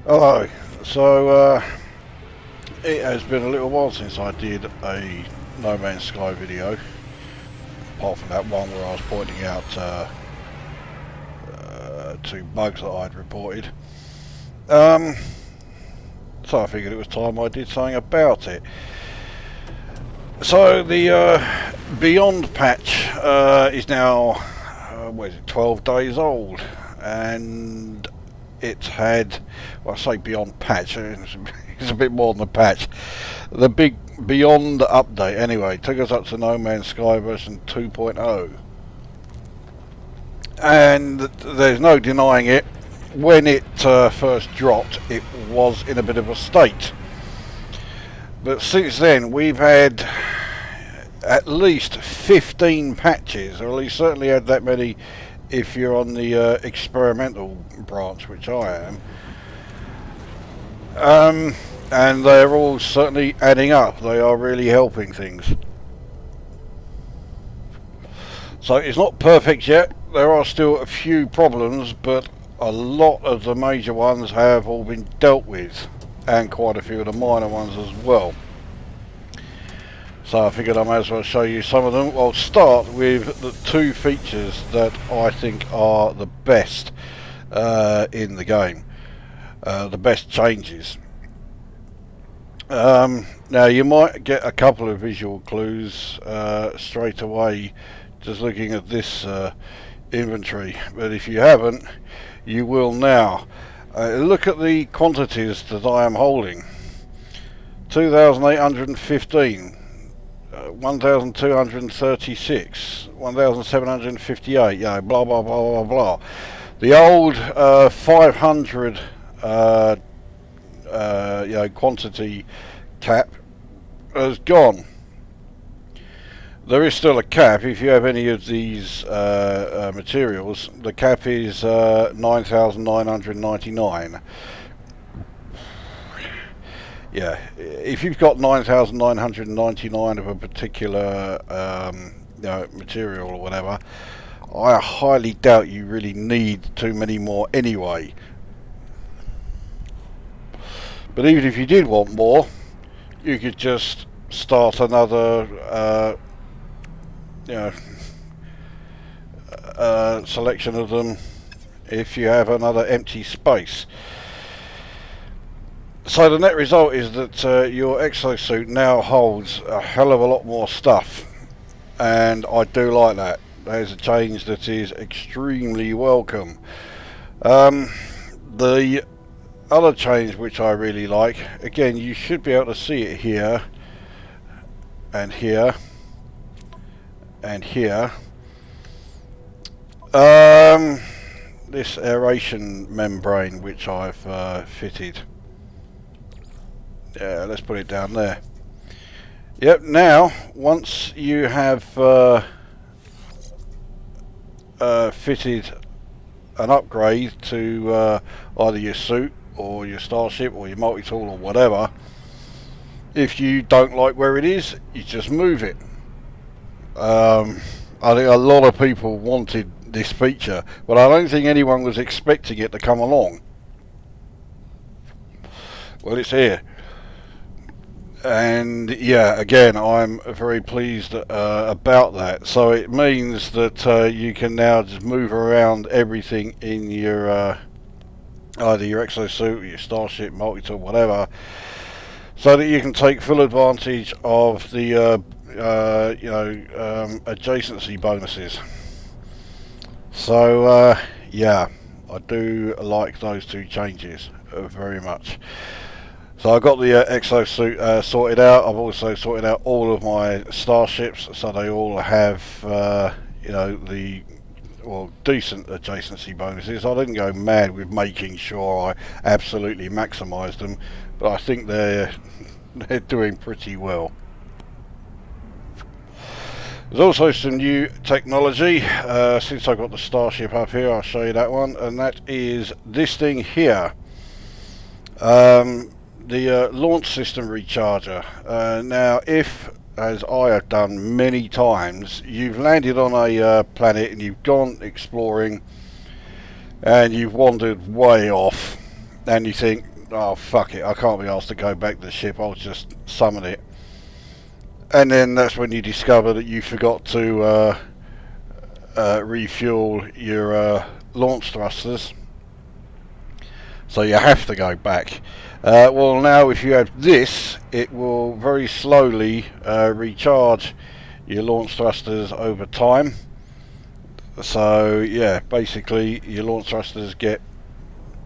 Hello. So, it has been a little while since I did a No Man's Sky video, apart from that one where I was pointing out two bugs that I'd reported. So I figured it was time I did something about it. So the Beyond patch is now, 12 days old, and it's had, well, I say Beyond patch, it's a bit more than a patch. The big Beyond update, anyway, took us up to No Man's Sky version 2.0. And there's no denying it, when it first dropped, it was in a bit of a state. But since then, we've had at least 15 patches, or at least certainly had that many if you're on the experimental branch, which I am. And they're all certainly adding up. They are really helping things. So it's not perfect yet. There are still a few problems, but a lot of the major ones have all been dealt with, and quite a few of the minor ones as well. So I figured I may as well show you some of them. I'll start with the two features that I think are the best in the game. The best changes. Now you might get a couple of visual clues straight away just looking at this inventory, but if you haven't, you will now. Look at the quantities that I am holding. 2,815, 1,236, 1,758, blah blah blah blah blah. The old 500 quantity cap has gone. There is still a cap if you have any of these materials. The cap is 9,999. Yeah, if you've got 9,999 of a particular material or whatever, I highly doubt you really need too many more anyway. But even if you did want more, you could just start another selection of them if you have another empty space. So the net result is that your exosuit now holds a hell of a lot more stuff, and I do like that. There's a change that is extremely welcome. The other change which I really like, again, you should be able to see it here and here and here. This aeration membrane which I've fitted. Yeah, let's put it down there. Yep, now once you have fitted an upgrade to either your suit or your starship or your multi-tool or whatever, if you don't like where it is, you just move it. I think a lot of people wanted this feature, but I don't think anyone was expecting it to come along. Well, it's here. And yeah, again, I'm very pleased about that. So it means that you can now just move around everything in your either your exosuit, your starship, multi-tool, whatever, so that you can take full advantage of the adjacency bonuses. So yeah, I do like those two changes very much. So I got the exosuit sorted out. I've also sorted out all of my starships, so they all have decent adjacency bonuses. I didn't go mad with making sure I absolutely maximised them, but I think they're doing pretty well. There's also some new technology since I got the starship up here. I'll show you that one, and that is this thing here. The launch system recharger. Now, if, as I have done many times, you've landed on a planet and you've gone exploring and you've wandered way off, and you think, oh fuck it, I can't be asked to go back to the ship, I'll just summon it. And then that's when you discover that you forgot to refuel your launch thrusters, so you have to go back. Well, now if you have this, it will very slowly recharge your launch thrusters over time. So yeah, basically your launch thrusters get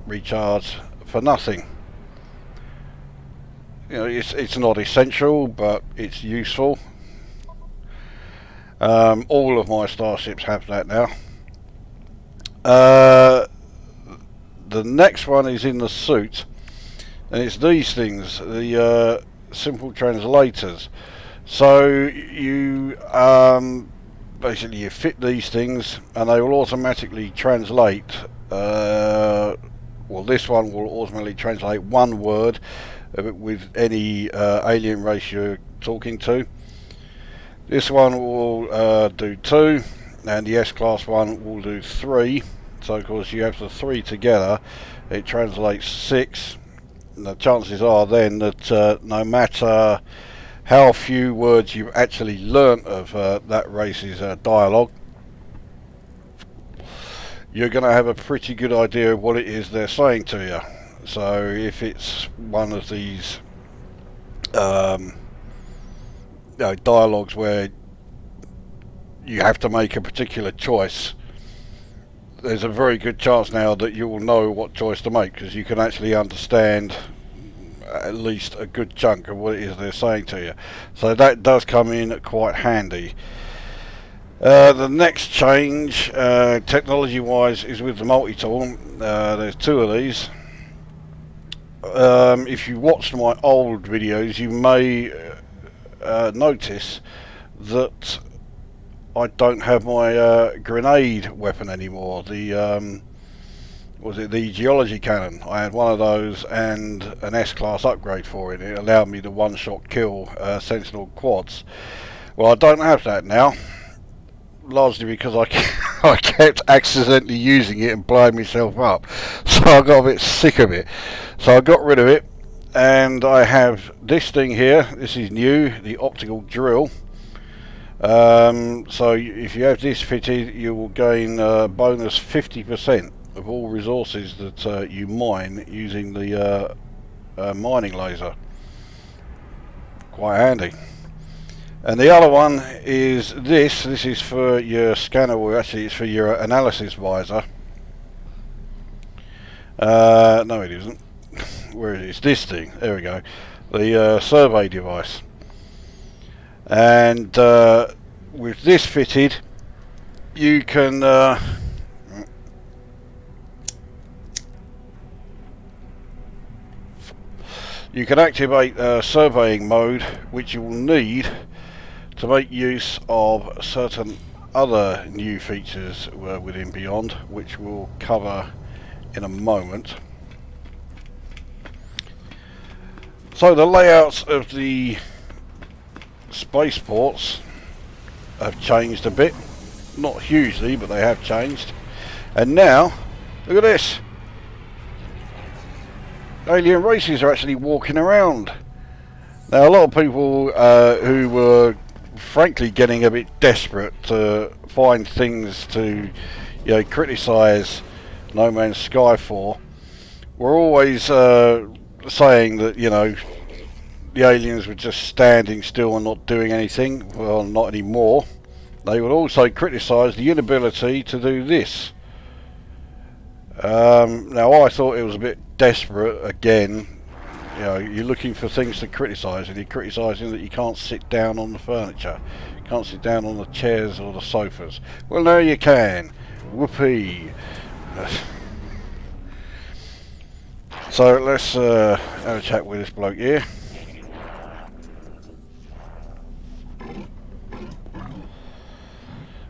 recharged for nothing. You know, it's not essential, but it's useful. All of my starships have that now. The next one is in the suit, and it's these things, the simple translators. So you basically you fit these things, and they will automatically translate. Well, this one will automatically translate one word with any alien race you're talking to. This one will do 2, and the S-Class one will do 3. So of course you have the 3 together, it translates 6. And the chances are then that no matter how few words you've actually learnt of that race's dialogue, you're going to have a pretty good idea of what it is they're saying to you. So if it's one of these dialogues where you have to make a particular choice, there's a very good chance now that you will know what choice to make, because you can actually understand at least a good chunk of what it is they're saying to you. So that does come in quite handy. The next change, technology wise, is with the multi-tool. There's 2 of these. If you watched my old videos, you may notice that I don't have my grenade weapon anymore. The the geology cannon. I had one of those and an S-Class upgrade for it. It allowed me to one-shot kill Sentinel quads. Well, I don't have that now, largely because I kept accidentally using it and blowing myself up, so I got a bit sick of it. So I got rid of it, and I have this thing here. This is new, the optical drill. So if you have this fitted, you will gain bonus 50% of all resources that you mine using the mining laser. Quite handy. And the other one is this. This is for your scanner, or actually it's for your analysis visor. No, it isn't. Where is it? It's this thing. There we go. The survey device. And with this fitted, you can activate surveying mode, which you will need to make use of certain other new features within Beyond, which we'll cover in a moment. So the layouts of the spaceports have changed a bit, not hugely, but they have changed. And now look at this, alien races are actually walking around. Now a lot of people who were frankly getting a bit desperate to find things to criticise No Man's Sky for were always saying that the aliens were just standing still and not doing anything. Well, not anymore. They would also criticise the inability to do this. Now I thought it was a bit desperate again. You're looking for things to criticise, and you're criticising that you can't sit down on the furniture, you can't sit down on the chairs or the sofas. Well, now you can. Whoopee. So let's have a chat with this bloke here.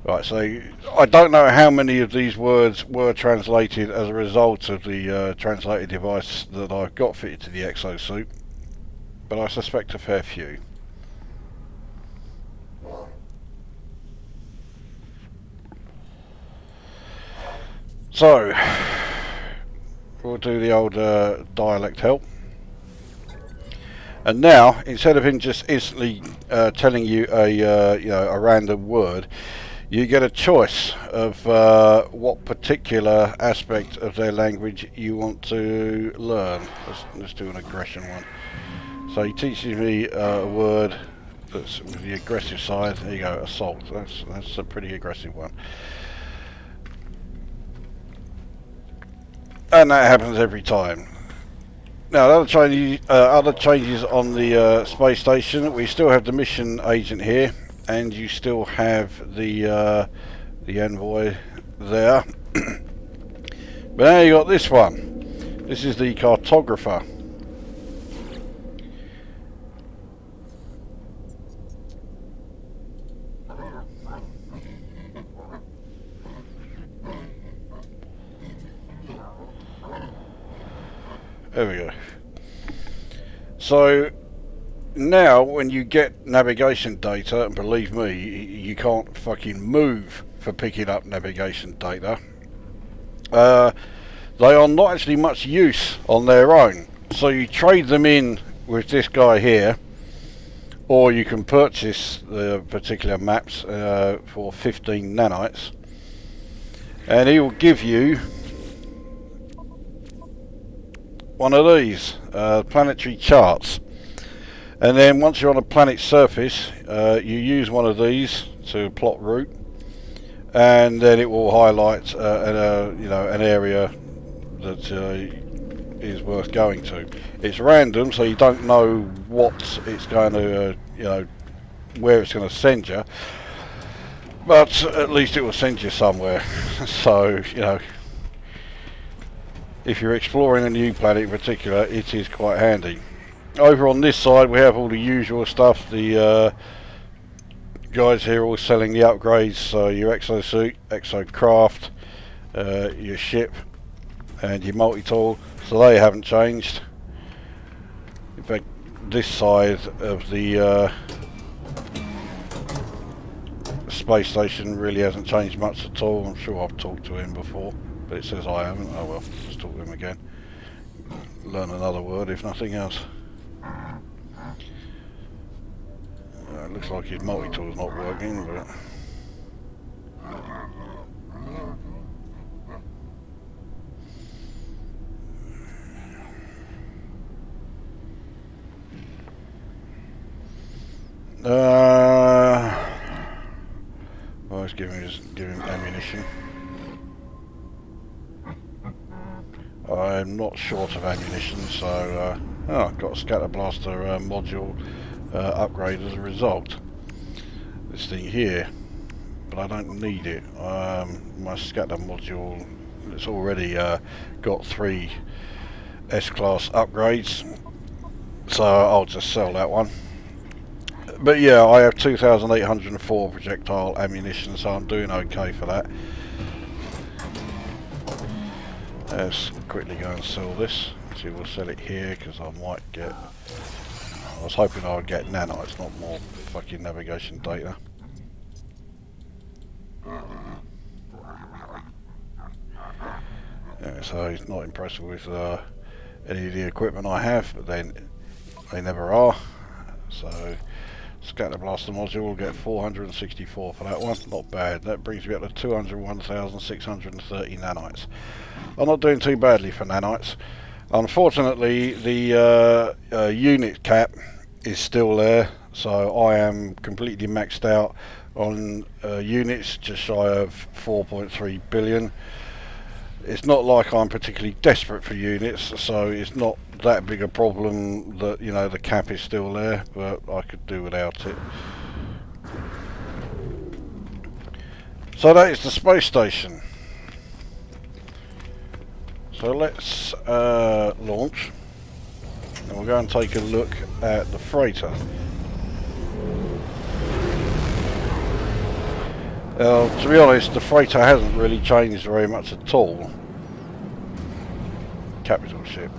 Right, so I don't know how many of these words were translated as a result of the translated device that I've got fitted to the exosuit, but I suspect a fair few. So, we'll do the old dialect help. And now, instead of him just instantly telling you a random word, you get a choice of what particular aspect of their language you want to learn. Let's do an aggression one. So he teaches me a word that's with the aggressive side. There you go, assault. That's a pretty aggressive one. And that happens every time. Now, other changes on the space station. We still have the mission agent here, and you still have the envoy there. But now you got this one. This is the cartographer. There we go. So now when you get navigation data, and believe me, you can't fucking move for picking up navigation data, they are not actually much use on their own. So you trade them in with this guy here, or you can purchase the particular maps for 15 nanites, and he will give you one of these planetary charts. And then once you're on a planet's surface, you use one of these to plot route, and then it will highlight an area that is worth going to. It's random, so you don't know what it's going to, where it's going to send you, but at least it will send you somewhere. So, if you're exploring a new planet in particular, it is quite handy. Over on this side we have all the usual stuff. The guys here are all selling the upgrades, so your exosuit, exocraft, your ship and your multi-tool, so they haven't changed. In fact, this side of the space station really hasn't changed much at all. I'm sure I've talked to him before, but it says I haven't. Oh well, let's talk to him again. Learn another word if nothing else. It looks like his multi-tool's not working, but well, let's give him ammunition. I'm not short of ammunition, so I've got a scatter blaster module upgrade as a result. This thing here, but I don't need it. My scatter module, it's already got 3 S-class upgrades, so I'll just sell that one. But yeah, I have 2,804 projectile ammunition, so I'm doing okay for that. Let's quickly go and sell this. See, we'll sell it here because I might get. I was hoping I would get nanites, not more fucking navigation data. Yeah, so he's not impressed with any of the equipment I have, but then they never are. So scatter blaster module will get 464 for that one. Not bad. That brings me up to 201,630 nanites. I'm not doing too badly for nanites. Unfortunately, the unit cap is still there, so I am completely maxed out on units, just shy of 4.3 billion. It's not like I'm particularly desperate for units, so it's not that big a problem that the cap is still there, but I could do without it. So that is the space station. So let's launch, and we'll go and take a look at the freighter. To be honest, the freighter hasn't really changed very much at all. Capital ship.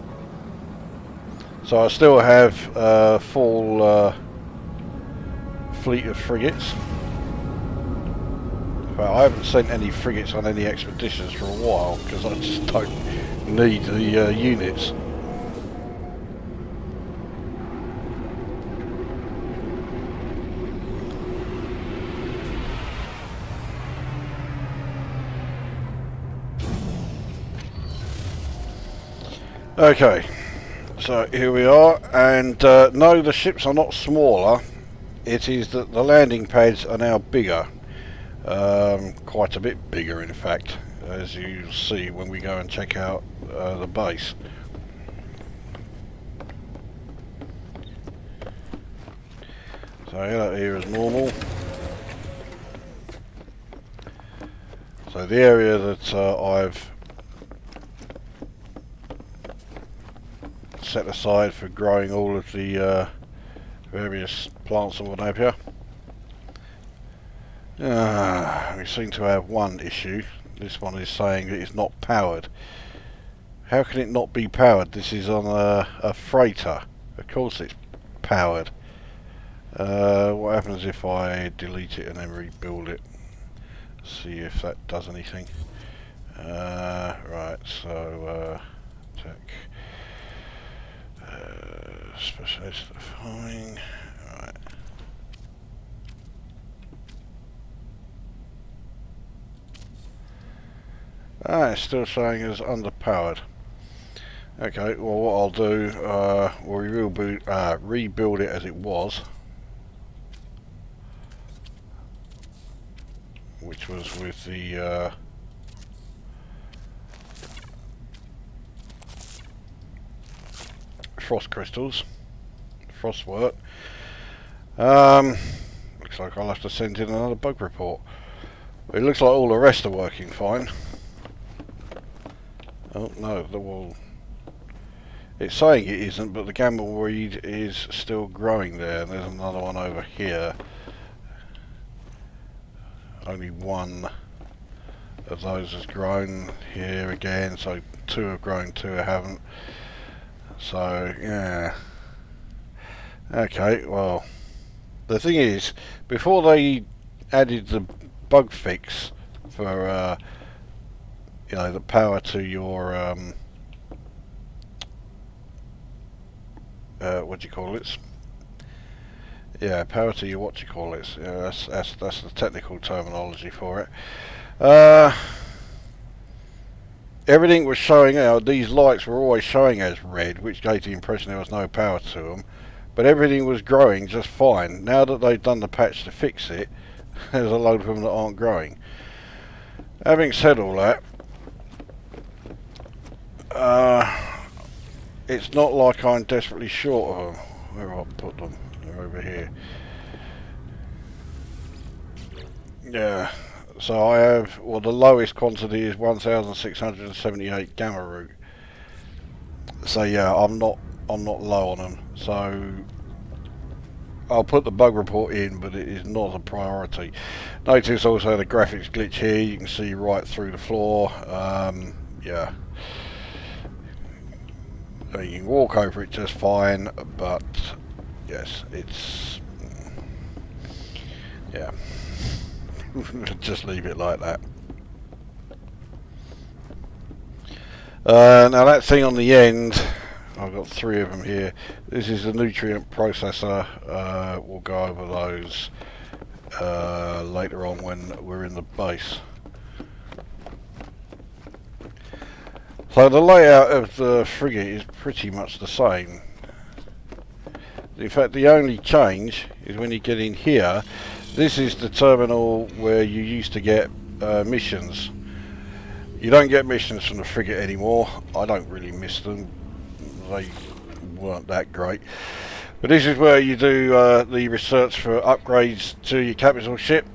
So I still have a full fleet of frigates. But I haven't sent any frigates on any expeditions for a while because I just don't need the units. Okay, so here we are, and no, the ships are not smaller. It is that the landing pads are now bigger, quite a bit bigger in fact, as you see when we go and check out the base. So here is normal. So the area that I've set aside for growing all of the various plants and what have you. We seem to have one issue. This one is saying that it's not powered. How can it not be powered? This is on a freighter. Of course it's powered. What happens if I delete it and then rebuild it? See if that does anything. Right, so tech. Specialist farming. Right. It's still showing as underpowered. Okay, well what I'll do, we'll rebuild it as it was, which was with the frost crystals, frost work. Looks like I'll have to send in another bug report. It looks like all the rest are working fine. Oh no, well, it's saying it isn't, but the gamble weed is still growing there, and there's another one over here. Only one of those has grown here again, so 2 have grown, 2 haven't. So yeah, okay, well the thing is, before they added the bug fix for you know, the power to your what do you call it? Yeah, power to your what do you call it? Yeah, that's the technical terminology for it. Everything was showing out. These lights were always showing as red, which gave the impression there was no power to them. But everything was growing just fine. Now that they've done the patch to fix it, there's a load of them that aren't growing. Having said all that, it's not like I'm desperately short of them. Where have I put them? They're over here. Yeah. So I have, well, the lowest quantity is 1,678 gamma root. So yeah, I'm not low on them. So I'll put the bug report in, but it is not a priority. Notice also the graphics glitch here. You can see right through the floor. Yeah. So you can walk over it just fine, but yes, it's, yeah. Just leave it like that. Now that thing on the end, I've got 3 of them here. This is the nutrient processor. We'll go over those later on when we're in the base. So the layout of the frigate is pretty much the same. In fact, the only change is when you get in here. This is the terminal where you used to get missions. You don't get missions from the frigate anymore. I don't really miss them. They weren't that great. But this is where you do the research for upgrades to your capital ship.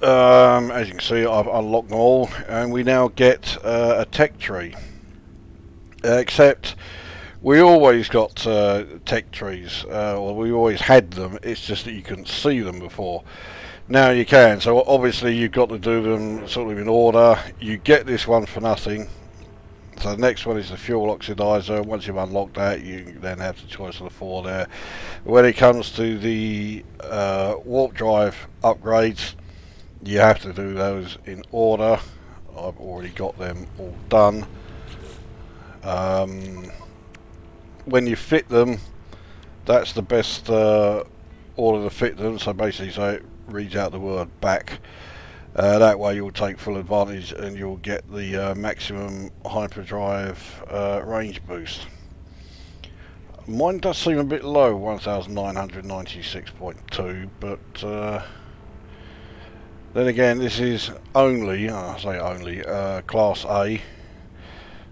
As you can see, I've unlocked them all, and we now get a tech tree. Except we always got tech trees, or we always had them. It's just that you couldn't see them before. Now you can. So obviously you've got to do them sort of in order. You get this one for nothing. So the next one is the fuel oxidizer. Once you've unlocked that, you then have the choice of the 4 there. When it comes to the warp drive upgrades, you have to do those in order. I've already got them all done. When you fit them, that's the best order to fit them. So basically, so it reads out the word back. That way you'll take full advantage and you'll get the maximum hyperdrive range boost. Mine does seem a bit low, 1996.2, but then again, this is only, I say only, Class A.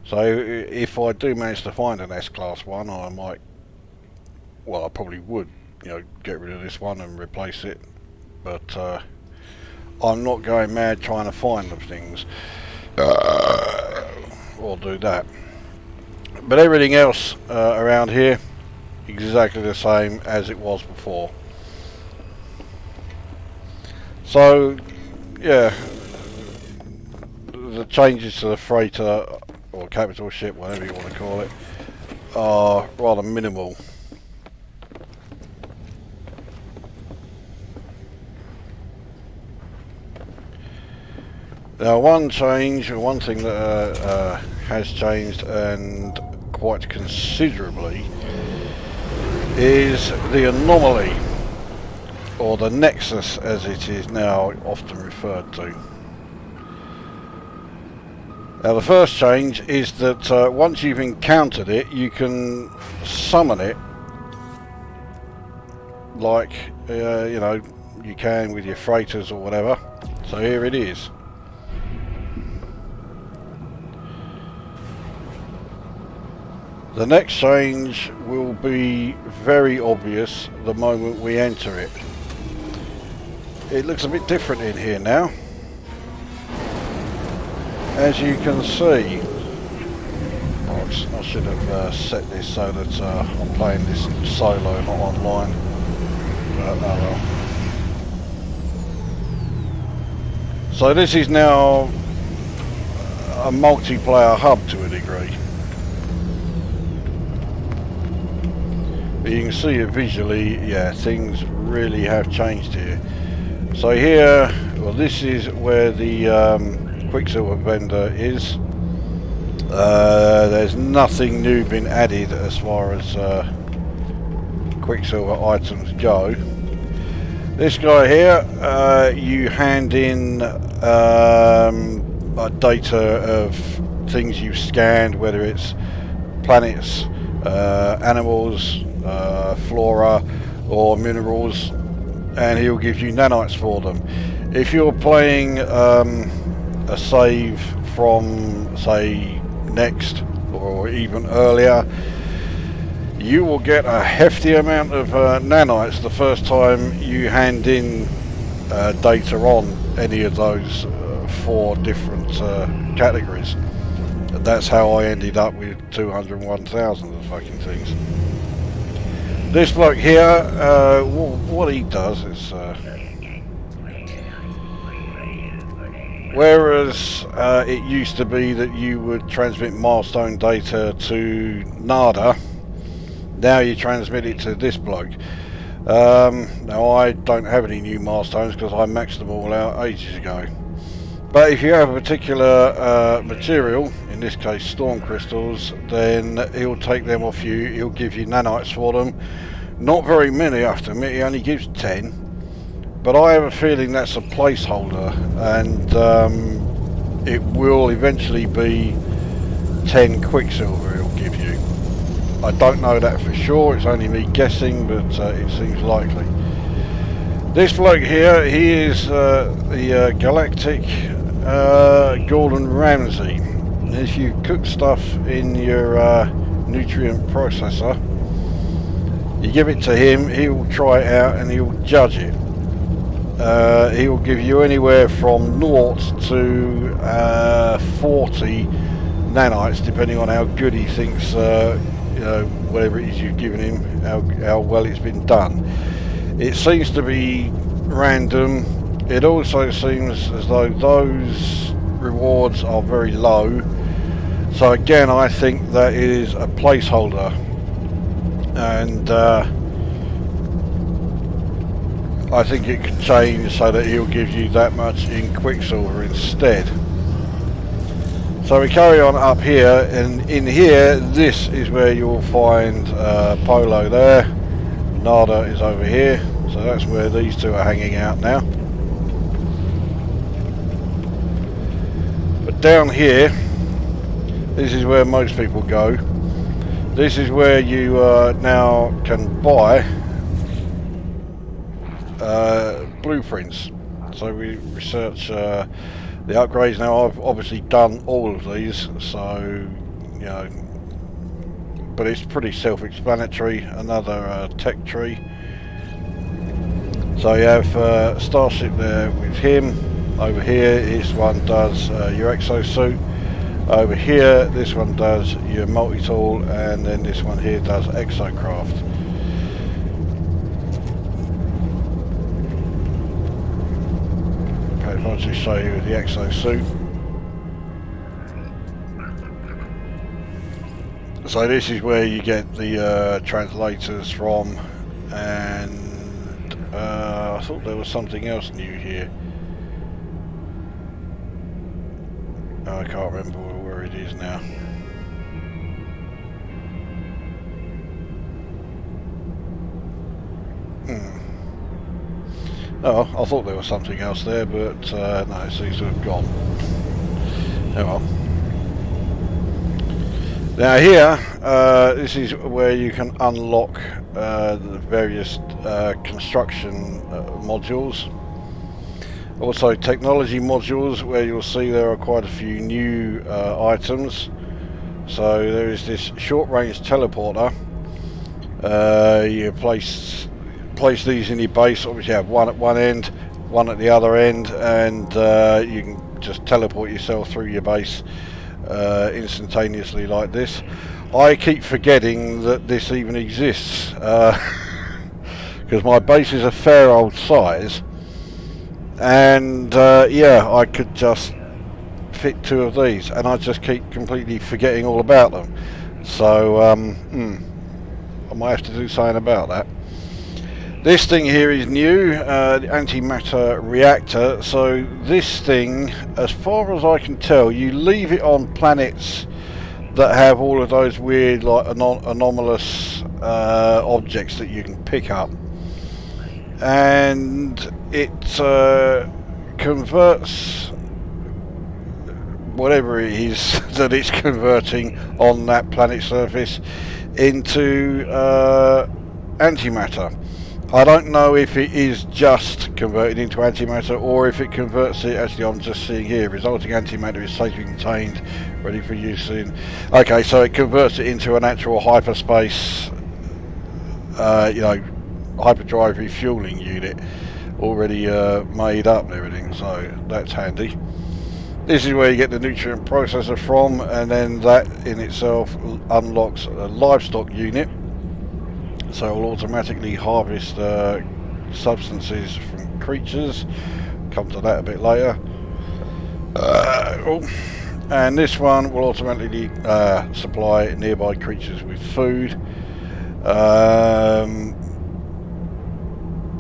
So if I do manage to find an S-Class one, I might, well, I probably would, you know, get rid of this one and replace it. But I'm not going mad trying to find them things, or do that. But everything else around here, exactly the same as it was before. So, yeah, the changes to the freighter, or capital ship, whatever you want to call it, are rather minimal. Now, one thing that has changed, and quite considerably, is the anomaly, or the nexus as it is now often referred to. Now, the first change is that once you've encountered it, you can summon it like you know, you can with your freighters or whatever. So here it is. The next change will be very obvious the moment we enter it. It looks a bit different in here now. As you can see, I should have set this so that I'm playing this solo, not online. But, oh well. So this is now a multiplayer hub to a degree. But you can see it visually, yeah, things really have changed here. So here, well, this is where the Quicksilver vendor is. There's nothing new been added as far as Quicksilver items go. This guy here, you hand in data of things you've scanned, whether it's planets, animals, flora or minerals, and he'll give you nanites for them. If you're playing a save from, say, next or even earlier, you will get a hefty amount of nanites the first time you hand in data on any of those 4 different categories. And that's how I ended up with 201,000 of the fucking things. This bloke here, what he does is, whereas it used to be that you would transmit milestone data to NADA, now you transmit it to this bloke. Now I don't have any new milestones because I maxed them all out ages ago. But if you have a particular material, in this case storm crystals, then he'll take them off you, he'll give you nanites for them. Not very many, I have to admit, he only gives 10. But I have a feeling that's a placeholder, and it will eventually be 10 Quicksilver he'll give you. I don't know that for sure, it's only me guessing, but it seems likely. This bloke here, he is the Galactic Gordon Ramsay. If you cook stuff in your nutrient processor, you give it to him, he will try it out and he will judge it. He will give you anywhere from 0 to 40 nanites, depending on how good he thinks, you know, whatever it is you've given him, how well it's been done. It seems to be random. It also seems as though those rewards are very low. So again, I think that is a placeholder, and I think it could change so that he'll give you that much in Quicksilver instead. So we carry on up here, and in here, this is where you'll find Polo there. Nada is over here, so that's where these two are hanging out now. But down here, this is where most people go. This is where you now can buy blueprints. So we research the upgrades. Now I've obviously done all of these, so you know, but it's pretty self-explanatory. Another tech tree. So you have Starship there with him. Over here, this one does your exosuit. Over here, this one does your multi-tool, and then this one here does exocraft. Okay, if I just show you the exosuit. So this is where you get the translators from, and I thought there was something else new here. I can't remember where it is now. Oh, I thought there was something else there, but no, it seems to have gone. Oh well. Now here, this is where you can unlock the various construction modules. Also technology modules, where you'll see there are quite a few new items. So there is this short range teleporter. You place these in your base. Obviously you have one at one end, one at the other end, and you can just teleport yourself through your base instantaneously like this. I keep forgetting that this even exists because my base is a fair old size. And yeah, I could just fit two of these, and I just keep completely forgetting all about them. So I might have to do something about that. This thing here is new, the antimatter reactor. So this thing, as far as I can tell, you leave it on planets that have all of those weird, like anomalous objects that you can pick up. And it converts whatever it is that it's converting on that planet surface into antimatter. I don't know if it is just converted into antimatter or if it converts it. Actually, I'm just seeing here, resulting antimatter is safely contained, ready for use in. Okay, so it converts it into an actual hyperspace, you know, hyperdrive refueling unit already made up and everything, so that's handy. This is where you get the nutrient processor from, and then that in itself unlocks a livestock unit, so it will automatically harvest substances from creatures. Come to that a bit later. And this one will automatically supply nearby creatures with food.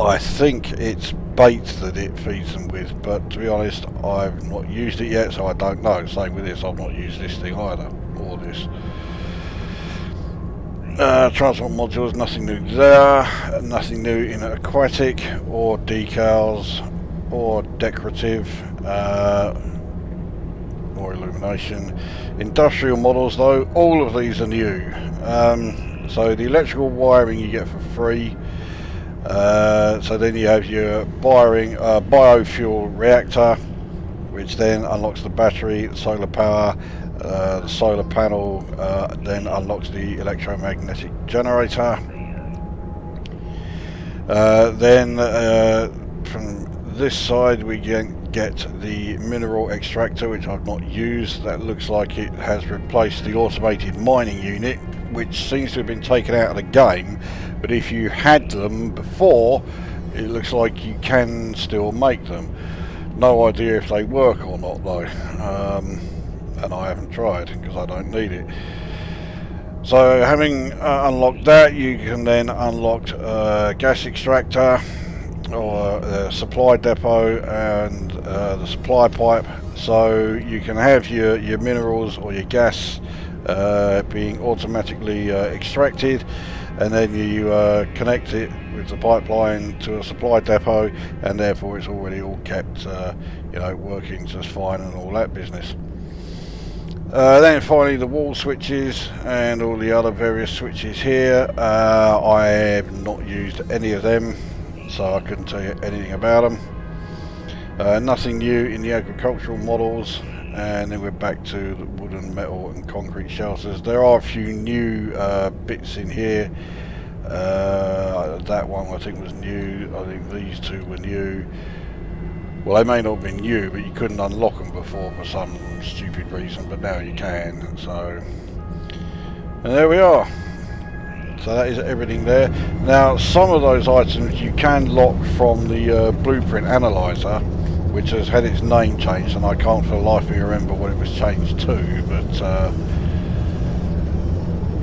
I think it's bait that it feeds them with, but to be honest, I've not used it yet, so I don't know. Same with this, I've not used this thing either, or this. Transport modules, nothing new there, nothing new in aquatic, or decals, or decorative, or illumination. Industrial models though, all of these are new. So the electrical wiring you get for free. So then you have your biofuel reactor, which then unlocks the battery, the solar power, the solar panel, then unlocks the electromagnetic generator. Then from this side we get the mineral extractor, which I've not used. That looks like it has replaced the automated mining unit, which seems to have been taken out of the game, but if you had them before, it looks like you can still make them. No idea if they work or not though, and I haven't tried because I don't need it. So having unlocked that, you can then unlock gas extractor, or the supply depot and the supply pipe, so you can have your minerals or your gas being automatically extracted, and then you connect it with the pipeline to a supply depot, and therefore it's already all kept working just fine and all that business. Then finally the wall switches and all the other various switches here. I have not used any of them, so I couldn't tell you anything about them. Nothing new in the agricultural models, and then we're back to the wooden, metal and concrete shelters. There are a few new bits in here. That one I think was new. I think these two were new. Well, they may not have been new, but you couldn't unlock them before for some stupid reason, but now you can. So, and there we are. So that is everything there. Now, some of those items you can lock from the blueprint analyzer, which has had its name changed, and I can't for the life of me remember what it was changed to, but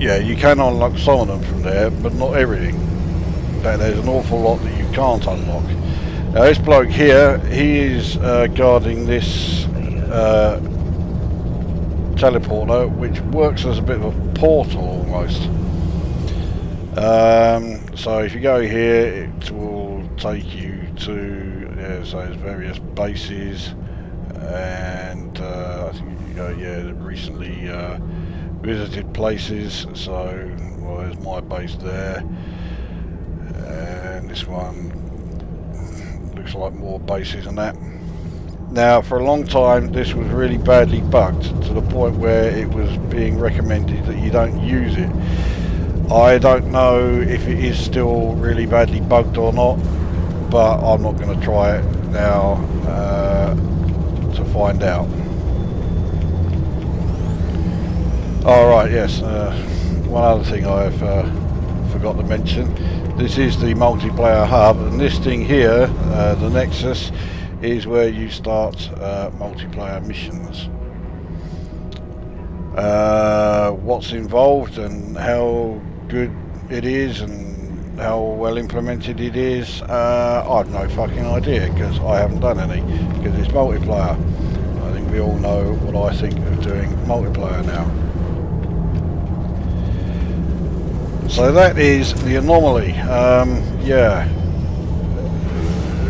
yeah, you can unlock some of them from there, but not everything. There's an awful lot that you can't unlock. Now this bloke here, he is guarding this teleporter, which works as a bit of a portal almost. So if you go here, it will take you to so there's various bases, and I think you go the recently visited places. So well, there's my base there, and this one looks like more bases and that. Now, for a long time this was really badly bugged, to the point where it was being recommended that you don't use it. I don't know if it is still really badly bugged or not, but I'm not going to try it now to find out. Alright, yes, one other thing I've forgot to mention. This is the multiplayer hub, and this thing here, the Nexus, is where you start multiplayer missions. What's involved and how good it is and how well implemented it is, I've no fucking idea, because I haven't done any, because it's multiplayer. I think we all know what I think of doing multiplayer now. So that is the anomaly. Yeah,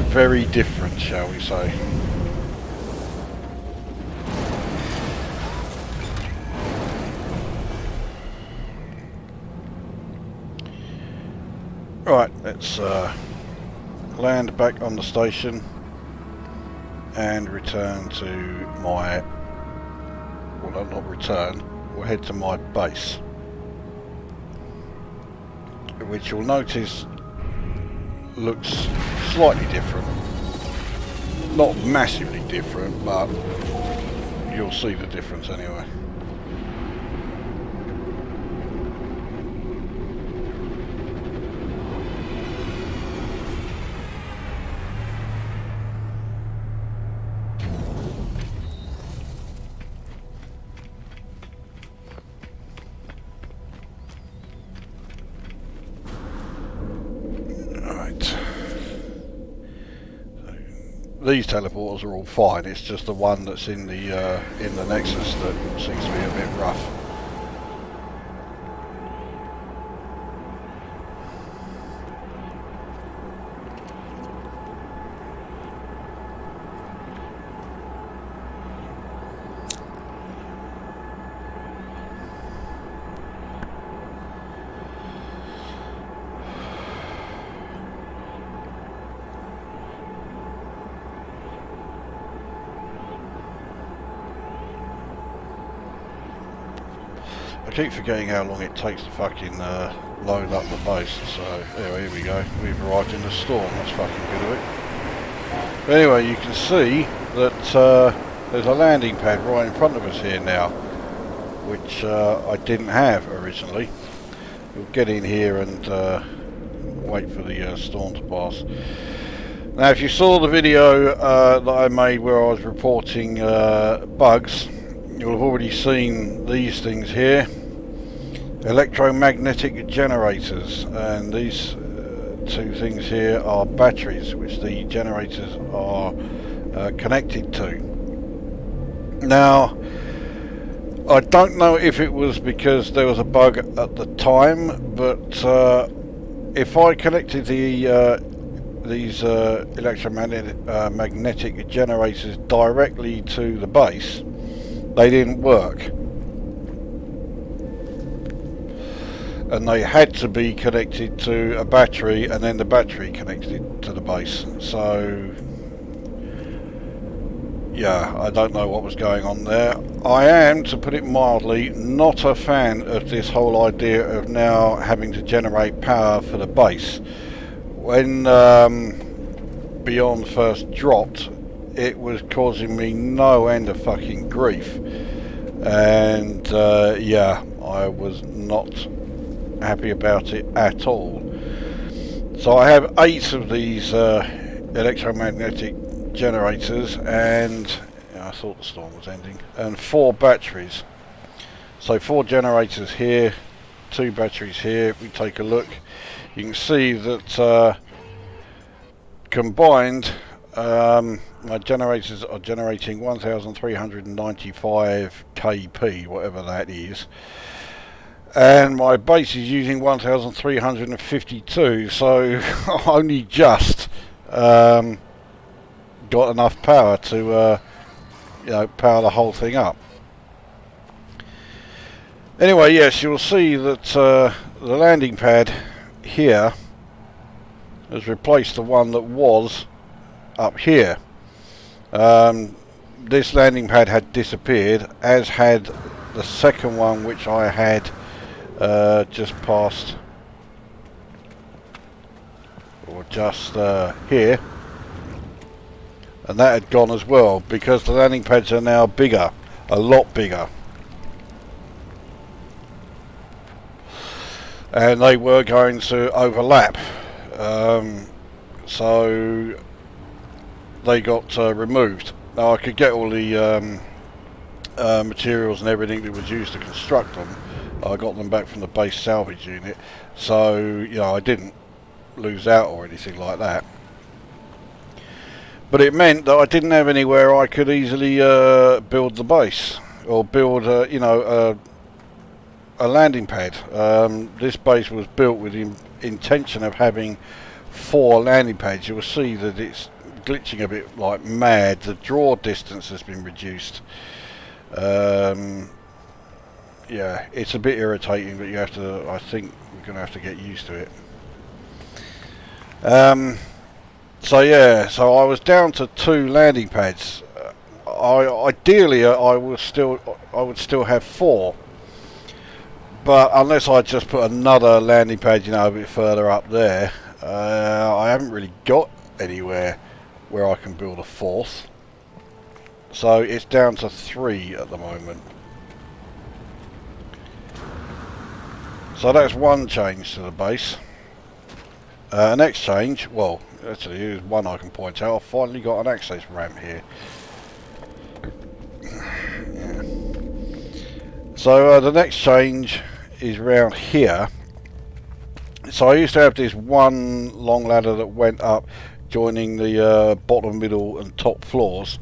very different, shall we say. Right, let's land back on the station and return to my, well, not return, we'll head to my base, which you'll notice looks slightly different. Not massively different, but you'll see the difference anyway. These teleporters are all fine, it's just the one that's in the Nexus that seems to be a bit rough. I keep forgetting how long it takes to fucking load up the base, so anyway, here we go. We've arrived in the storm, that's fucking good of it. But anyway, you can see that there's a landing pad right in front of us here now, which I didn't have originally. We'll get in here and wait for the storm to pass. Now, if you saw the video that I made where I was reporting bugs, you'll have already seen these things here. Electromagnetic generators, and these two things here are batteries, which the generators are connected to. Now, I don't know if it was because there was a bug at the time, but if I connected these electromagnetic generators directly to the base, they didn't work, and they had to be connected to a battery, and then the battery connected to the base. So yeah, I don't know what was going on there. I am, to put it mildly, not a fan of this whole idea of now having to generate power for the base. When Beyond first dropped, it was causing me no end of fucking grief, and yeah, I was not happy about it at all. So I have 8 of these electromagnetic generators, and I thought the storm was ending, and 4 batteries. So 4 generators here, 2 batteries here. If we take a look, you can see that combined my generators are generating 1395 kp, whatever that is, and my base is using 1352, so only just got enough power to power the whole thing up. Anyway, yes, you'll see that the landing pad here has replaced the one that was up here. This landing pad had disappeared, as had the second one, which I had just past, or just here, and that had gone as well, because the landing pads are now bigger, a lot bigger, and they were going to overlap, so they got removed. Now I could get all the materials and everything that was used to construct them. I got them back from the base salvage unit, so I didn't lose out or anything like that. But it meant that I didn't have anywhere I could easily build the base, or build a landing pad. This base was built with the intention of having 4 landing pads. You will see that it's glitching a bit like mad. The draw distance has been reduced. Yeah, it's a bit irritating, but you have to, I think we're going to have to get used to it. So yeah, so I was down to 2 landing pads. Ideally I would still have 4, but unless I just put another landing pad, a bit further up there, I haven't really got anywhere where I can build a 4th. So it's down to 3 at the moment. So that's one change to the base. Next change, well, actually here's one I can point out. I've finally got an access ramp here. Yeah. So the next change is round here. So I used to have this one long ladder that went up, joining the bottom, middle and top floors.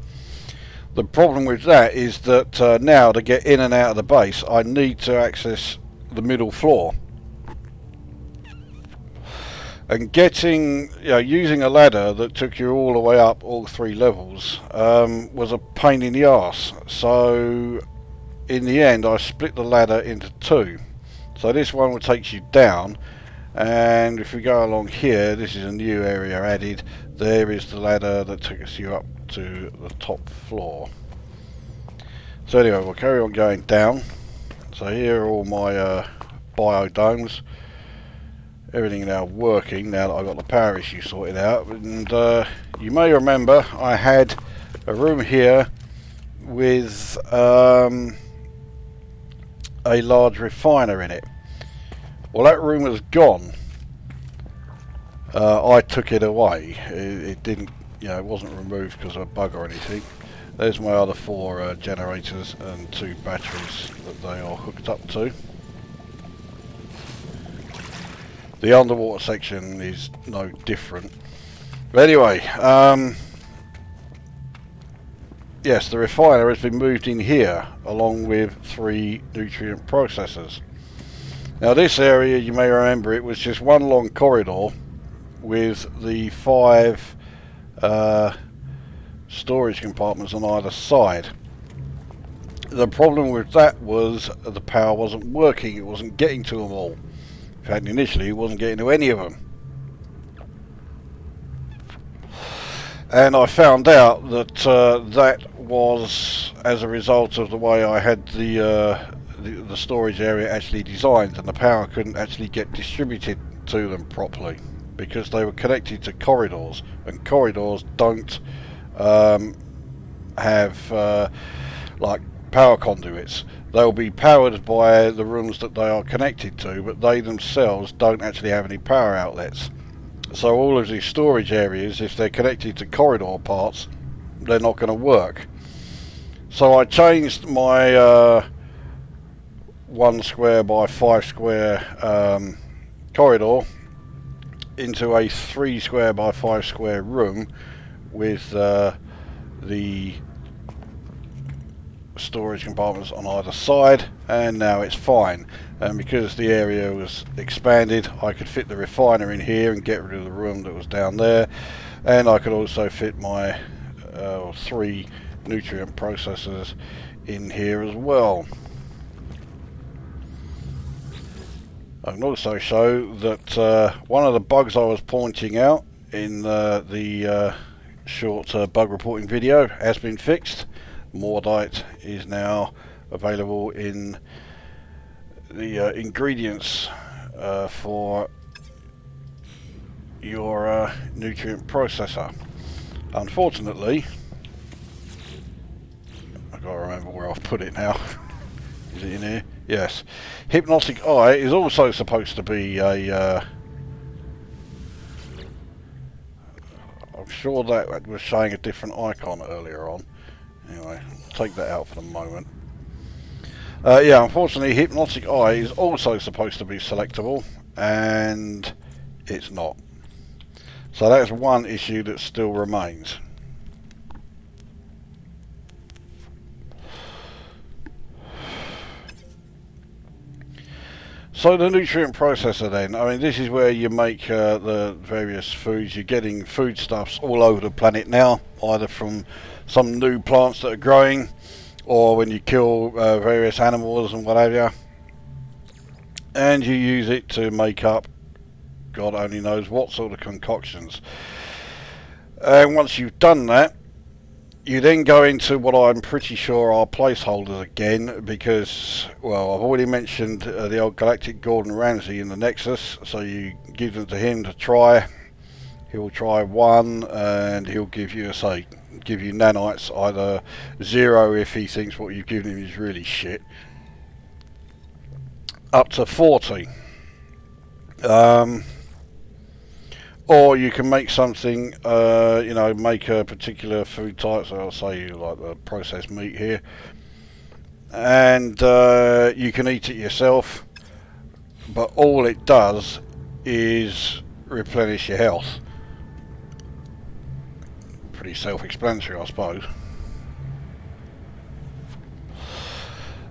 The problem with that is that now to get in and out of the base, I need to access the middle floor. And getting, using a ladder that took you all the way up all 3 levels was a pain in the arse. So in the end I split the ladder into 2. So this one will take you down, and if we go along here, this is a new area added. There is the ladder that takes you up to the top floor. So anyway, we'll carry on going down. So here are all my biodomes. Everything now working now that I've got the power issue sorted out. And you may remember I had a room here with a large refiner in it. Well, that room is gone. I took it away. It didn't, it wasn't removed because of a bug or anything. There's my other 4 generators and 2 batteries that they are hooked up to. The underwater section is no different. But anyway, yes, the refiner has been moved in here along with 3 nutrient processors. Now this area, you may remember, it was just one long corridor with the 5 storage compartments on either side. The problem with that was the power wasn't working, it wasn't getting to them all. In fact, initially it wasn't getting to any of them. And I found out that that was as a result of the way I had the storage area actually designed, and the power couldn't actually get distributed to them properly because they were connected to corridors, and corridors don't have like power conduits. They'll be powered by the rooms that they are connected to, but they themselves don't actually have any power outlets. So all of these storage areas, if they're connected to corridor parts, they're not going to work. So I changed my 1 square by 5 square corridor into a 3 square by 5 square room with the storage compartments on either side, and now it's fine. And because the area was expanded, I could fit the refiner in here and get rid of the room that was down there, and I could also fit my 3 nutrient processors in here as well. I can also show that one of the bugs I was pointing out in the short bug reporting video has been fixed. Mordite is now available in the ingredients for your nutrient processor. Unfortunately, I can't remember where I've put it now. Is it in here? Yes. Hypnotic Eye is also supposed to be a I'm sure that was showing a different icon earlier on. Anyway, take that out for the moment. Yeah, unfortunately Hypnotic Eye is also supposed to be selectable, and it's not. So that's one issue that still remains. So the nutrient processor then, I mean, this is where you make the various foods. You're getting foodstuffs all over the planet now, either from some new plants that are growing, or when you kill various animals and what have you, and you use it to make up God only knows what sort of concoctions. And once you've done that, you then go into what I'm pretty sure are placeholders again, because, well, I've already mentioned the old Galactic Gordon Ramsay in the Nexus, so you give them to him to try. He'll try 1 and he'll give you, give you nanites, either 0 if he thinks what you've given him is really shit, up to 40. Or you can make something, you know, make a particular food type, so I'll say like the processed meat here, and you can eat it yourself, but all it does is replenish your health. Pretty self-explanatory, I suppose.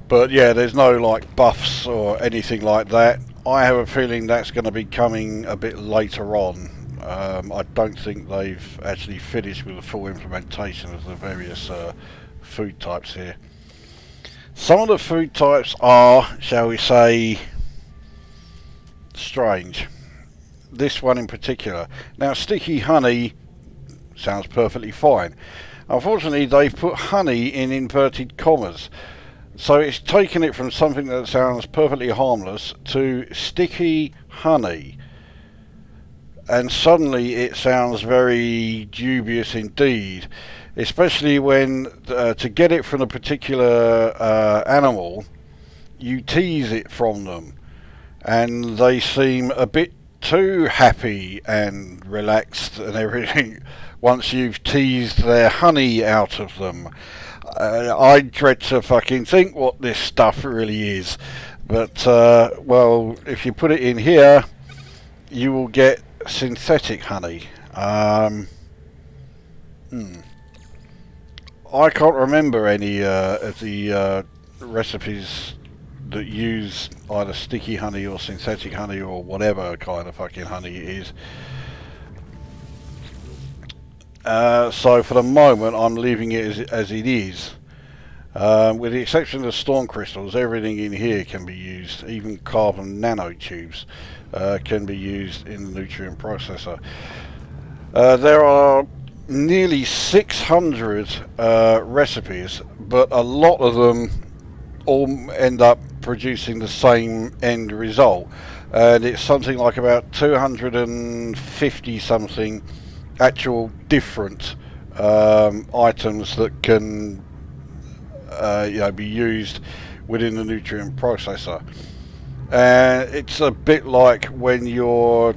But yeah, there's no like buffs or anything like that. I have a feeling that's going to be coming a bit later on. I don't think they've actually finished with the full implementation of the various food types here. Some of the food types are, shall we say, strange. This one in particular. Now, sticky honey sounds perfectly fine. Unfortunately, they've put honey in inverted commas. So it's taken it from something that sounds perfectly harmless to sticky honey. And suddenly it sounds very dubious indeed, especially when to get it from a particular animal, you tease it from them, and they seem a bit too happy and relaxed and everything once you've teased their honey out of them. I dread to fucking think what this stuff really is, but well, if you put it in here, you will get synthetic honey. I can't remember any of the recipes that use either sticky honey or synthetic honey or whatever kind of fucking honey it is. So for the moment I'm leaving it as it is. With the exception of storm crystals, everything in here can be used. Even carbon nanotubes can be used in the nutrient processor. There are nearly 600 recipes, but a lot of them all end up producing the same end result, and it's something like about 250 something actual different items that can be used within the nutrient processor. And it's a bit like when you're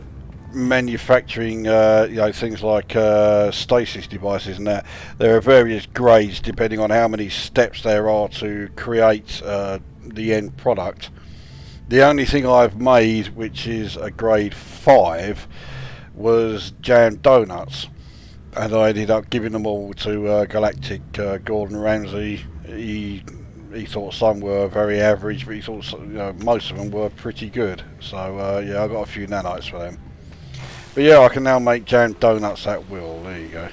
manufacturing things like stasis devices and that. There are various grades depending on how many steps there are to create the end product. The only thing I've made which is a grade 5 was jam donuts, and I ended up giving them all to Galactic Gordon Ramsay. He thought some were very average, but he thought most of them were pretty good. So I got a few nanites for them. But yeah, I can now make jam donuts at will. There you go.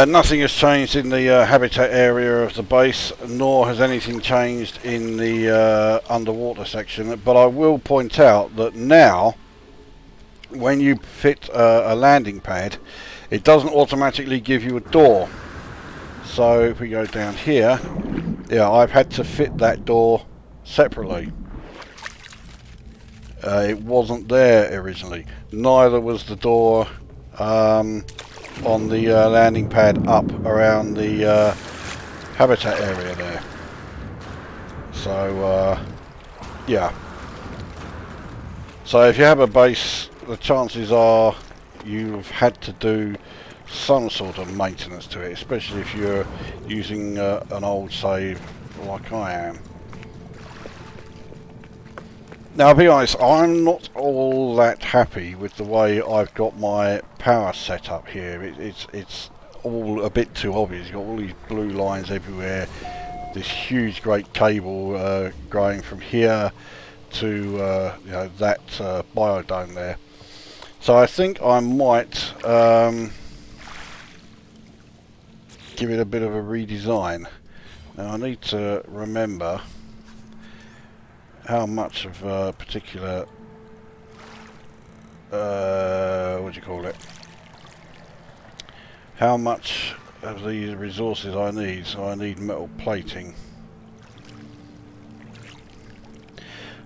Nothing has changed in the habitat area of the base, nor has anything changed in the underwater section. But I will point out that now, when you fit a landing pad, it doesn't automatically give you a door. So if we go down here, I've had to fit that door separately. It wasn't there originally. Neither was the door on the landing pad up around the habitat area there. So so if you have a base, the chances are you've had to do some sort of maintenance to it, especially if you're using an old save like I am. Now, I'll be honest, I'm not all that happy with the way I've got my power set up here. It's all a bit too obvious. You've got all these blue lines everywhere, this huge great cable going from here to that biodome there. So I think I might give it a bit of a redesign. Now I need to remember how much of a particular what do you call it? How much of these resources I need. So I need metal plating.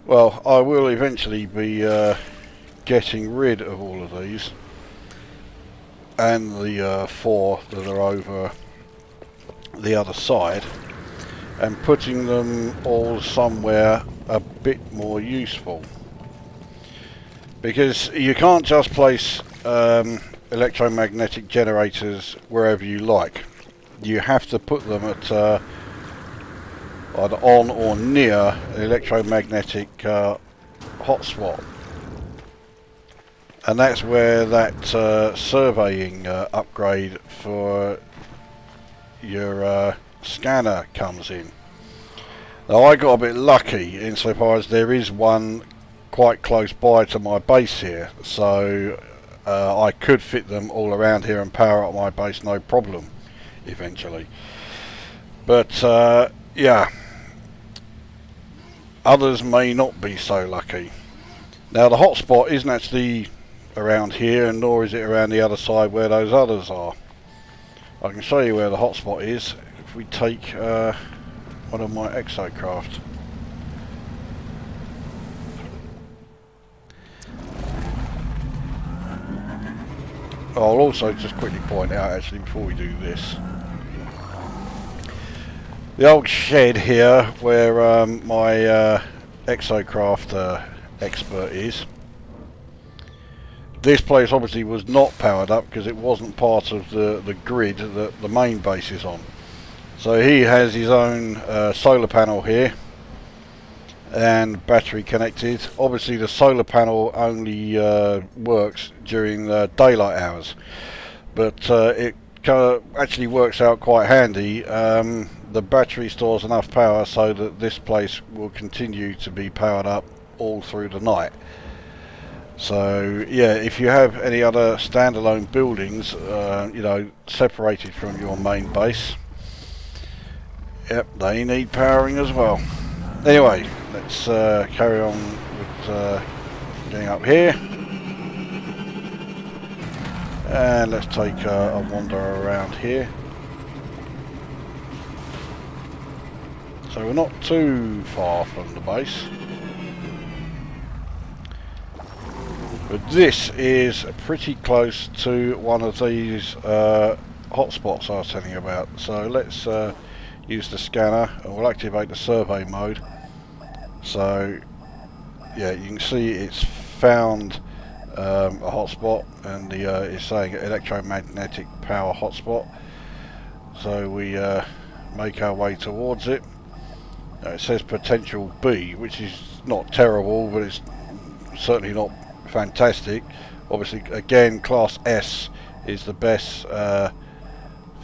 Well, I will eventually be getting rid of all of these and the 4 that are over the other side, and putting them all somewhere a bit more useful, because you can't just place electromagnetic generators wherever you like. You have to put them at either on or near an electromagnetic hotspot, and that's where that surveying upgrade for your scanner comes in. Now I got a bit lucky insofar as there is one quite close by to my base here, so I could fit them all around here and power up my base no problem eventually. But others may not be so lucky. Now the hotspot isn't actually around here, and nor is it around the other side where those others are. I can show you where the hotspot is if we take one of my exocraft. I'll also just quickly point out, actually, before we do this, the old shed here where my exocraft expert is. This place obviously was not powered up because it wasn't part of the grid that the main base is on. So he has his own solar panel here, and battery connected. Obviously the solar panel only works during daylight hours, but it actually works out quite handy. The battery stores enough power so that this place will continue to be powered up all through the night. So yeah, if you have any other standalone buildings, you know, separated from your main base, yep, they need powering as well. Anyway, let's carry on with getting up here, and let's take a wander around here. So we're not too far from the base. But this is pretty close to one of these hotspots I was telling you about. So let's use the scanner and we'll activate the survey mode. So yeah, you can see it's found a hotspot, and it's saying electromagnetic power hotspot. So we make our way towards it. It says potential B, which is not terrible, but it's certainly not fantastic. Obviously, again, class S is the best for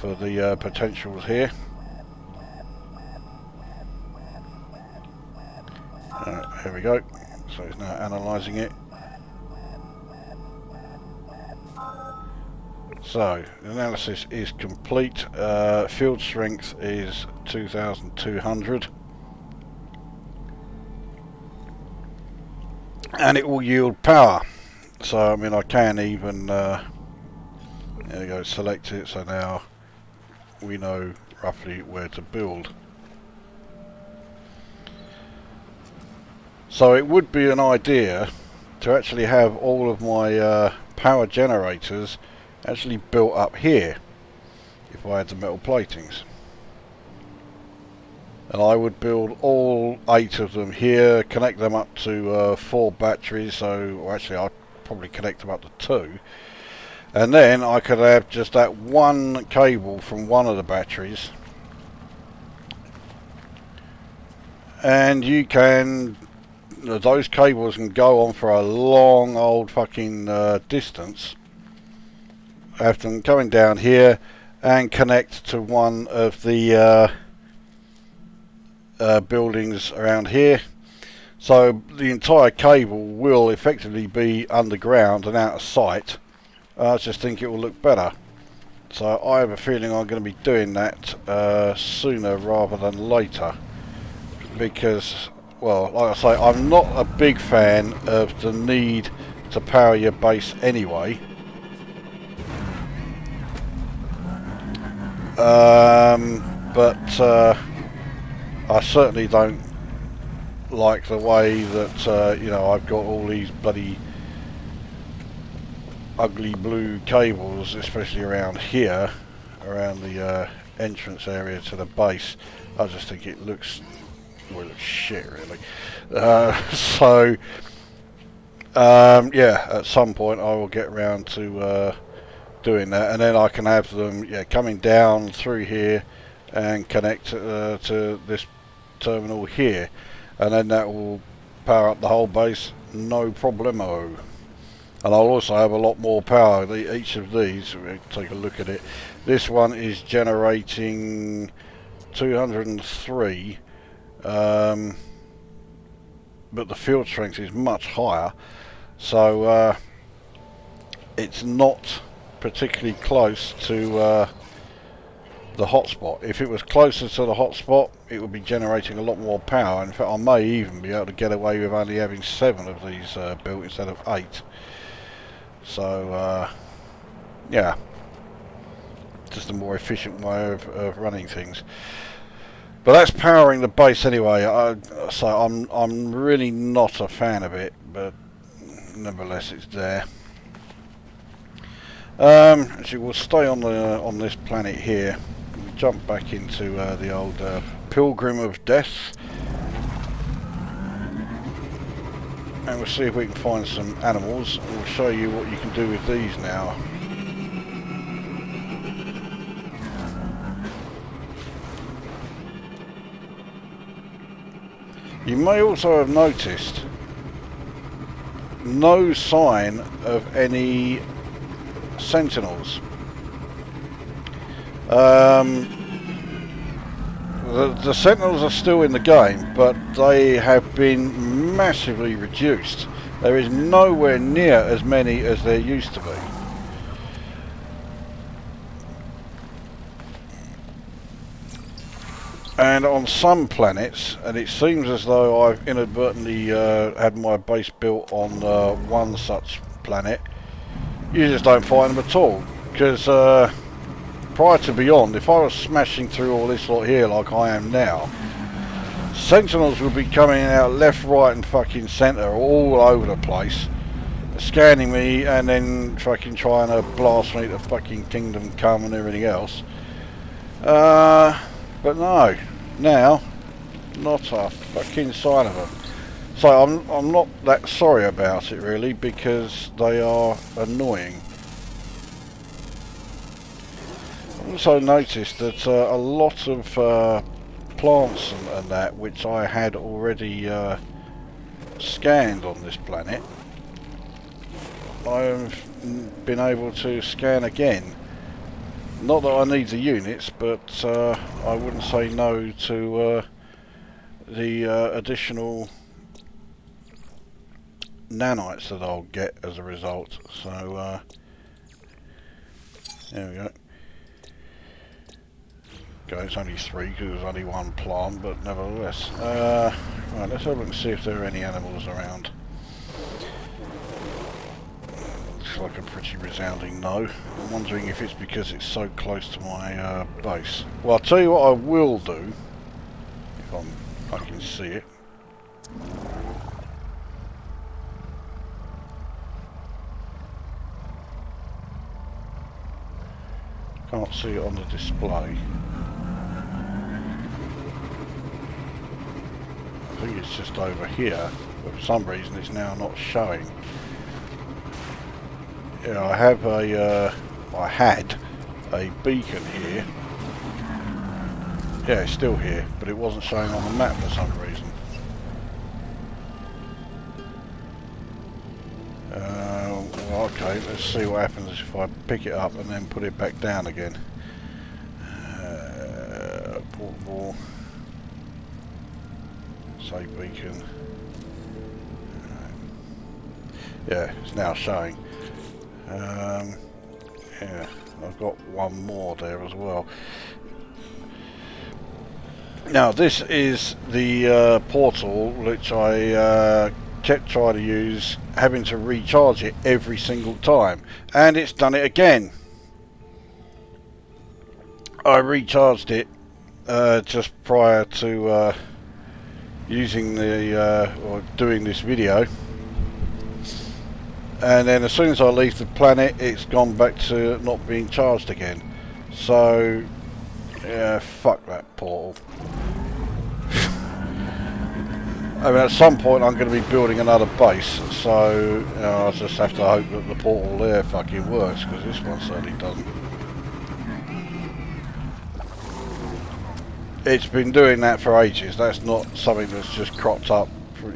the potentials here. Here we go. So it's now analysing it. So the analysis is complete. Field strength is 2,200. And it will yield power. So I mean, I can even there we go, select it, so now we know roughly where to build. So it would be an idea to actually have all of my power generators actually built up here if I had the metal platings. And I would build all 8 of them here, connect them up to 4 batteries, so actually I'd probably connect them up to 2. And then I could have just that one cable from one of the batteries. And you can, those cables can go on for a long old fucking distance. Have them coming down here and connect to one of the buildings around here, so the entire cable will effectively be underground and out of sight. I just think it will look better, so I have a feeling I'm going to be doing that sooner rather than later, because, well, like I say, I'm not a big fan of the need to power your base anyway. But I certainly don't like the way that you know, I've got all these bloody ugly blue cables, especially around here, around the entrance area to the base. I just think it looks, well, it looks shit really. So yeah, at some point I will get around to doing that, and then I can have them, yeah, coming down through here and connect to this terminal here, and then that will power up the whole base, no problemo. And I'll also have a lot more power. Each of these, we'll take a look at it. This one is generating 203, but the field strength is much higher, so it's not particularly close to the hotspot. If it was closer to the hotspot, it would be generating a lot more power. In fact, I may even be able to get away with only having 7 of these built instead of 8. So yeah, just a more efficient way of running things. But that's powering the base anyway. So I'm really not a fan of it, but nevertheless it's there. Actually, we'll stay on this planet here. We'll jump back into the old Pilgrim of Death, and we'll see if we can find some animals. We'll show you what you can do with these now. You may also have noticed no sign of any sentinels. The sentinels are still in the game, but they have been massively reduced. There is nowhere near as many as there used to be. And on some planets, and it seems as though I've inadvertently had my base built on one such planet, you just don't find them at all. Because prior to Beyond, if I was smashing through all this lot here like I am now, sentinels would be coming out left, right and fucking centre all over the place, scanning me and then fucking trying to blast me to fucking Kingdom Come and everything else. But no, now, not a fucking sign of them. So I'm not that sorry about it really, because they are annoying. I also noticed that a lot of plants and that which I had already scanned on this planet, I've been able to scan again. Not that I need the units, but I wouldn't say no to the additional nanites that I'll get as a result. So there we go. Okay, it's only 3 because there's only one plant, but nevertheless. Right, let's have a look and see if there are any animals around. Looks like a pretty resounding no. I'm wondering if it's because it's so close to my base. Well, I'll tell you what I will do, if I can see it. Can't see it on the display. I think it's just over here, but for some reason it's now not showing. Yeah, I had a beacon here. Yeah, it's still here, but it wasn't showing on the map for some reason. Well, okay, let's see what happens if I pick it up and then put it back down again. Portable. Say beacon. Yeah, it's now showing. Yeah, I've got one more there as well. Now this is the portal which I kept trying to use, having to recharge it every single time, and it's done it again. I recharged it just prior to using the or doing this video, and then as soon as I leave the planet it's gone back to not being charged again. So yeah, fuck that portal. I mean, at some point I'm going to be building another base, so you know, I just have to hope that the portal there fucking works, because this one certainly doesn't. It's been doing that for ages. That's not something that's just cropped up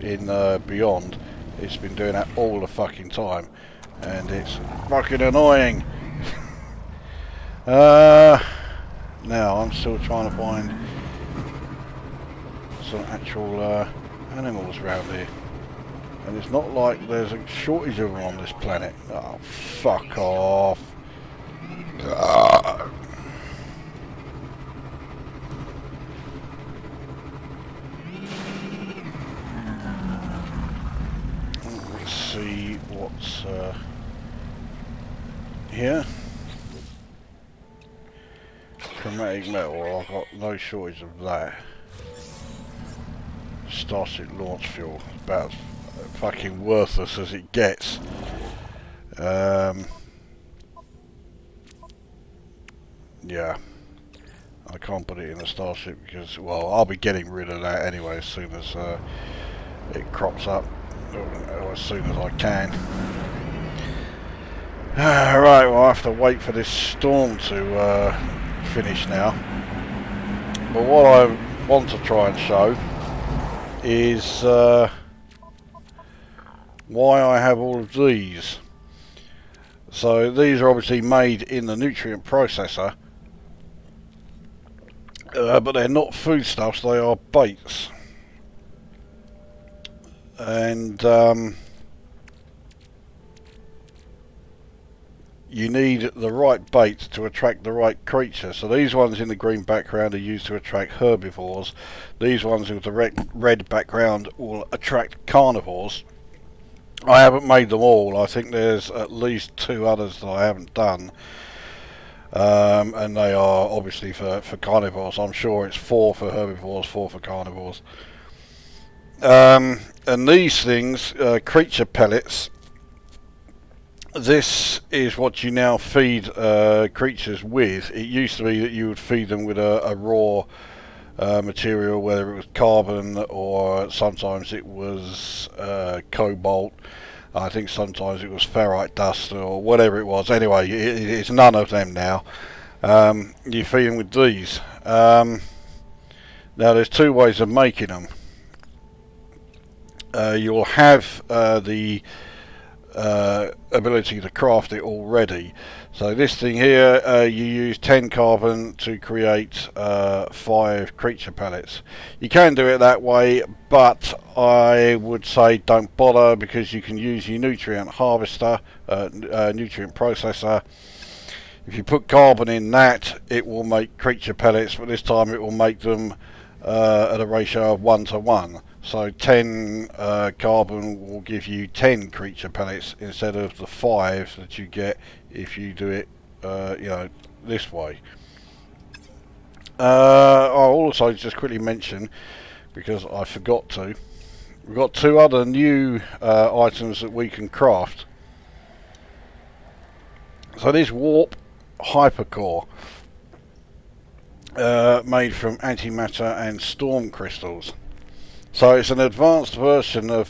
in Beyond. It's been doing that all the fucking time, and it's fucking annoying. Now I'm still trying to find some actual animals around here, and it's not like there's a shortage of them on this planet. Oh, fuck off. Let's see what's here. Chromatic metal, I've got no shortage of that. Starship launch fuel, about as fucking worthless as it gets. Yeah, I can't put it in the Starship because, well, I'll be getting rid of that anyway as soon as it crops up, or as soon as I can. Right, well, I have to wait for this storm to finish now. But what I want to try and show is why I have all of these. So these are obviously made in the nutrient processor, but they're not foodstuffs, they are baits. And you need the right bait to attract the right creature. So these ones in the green background are used to attract herbivores. These ones with the red background will attract carnivores. I haven't made them all. I think there's at least 2 others that I haven't done. And they are obviously for carnivores. I'm sure it's 4 for herbivores, 4 for carnivores. And these things, creature pellets, this is what you now feed creatures with. It used to be that you would feed them with a raw material, whether it was carbon or sometimes it was cobalt. I think sometimes it was ferrite dust or whatever it was. Anyway, it's none of them now. You feed them with these. Now there's 2 ways of making them. You'll have the ability to craft it already. So this thing here, you use 10 carbon to create 5 creature pellets. You can do it that way, but I would say don't bother, because you can use your nutrient harvester, nutrient processor. If you put carbon in that, it will make creature pellets, but this time it will make them at a ratio of 1 to 1. So 10 carbon will give you 10 creature pellets instead of the 5 that you get if you do it, this way. I'll also just quickly mention, because I forgot to, we've got 2 other new items that we can craft. So this warp hypercore, made from antimatter and storm crystals. So it's an advanced version of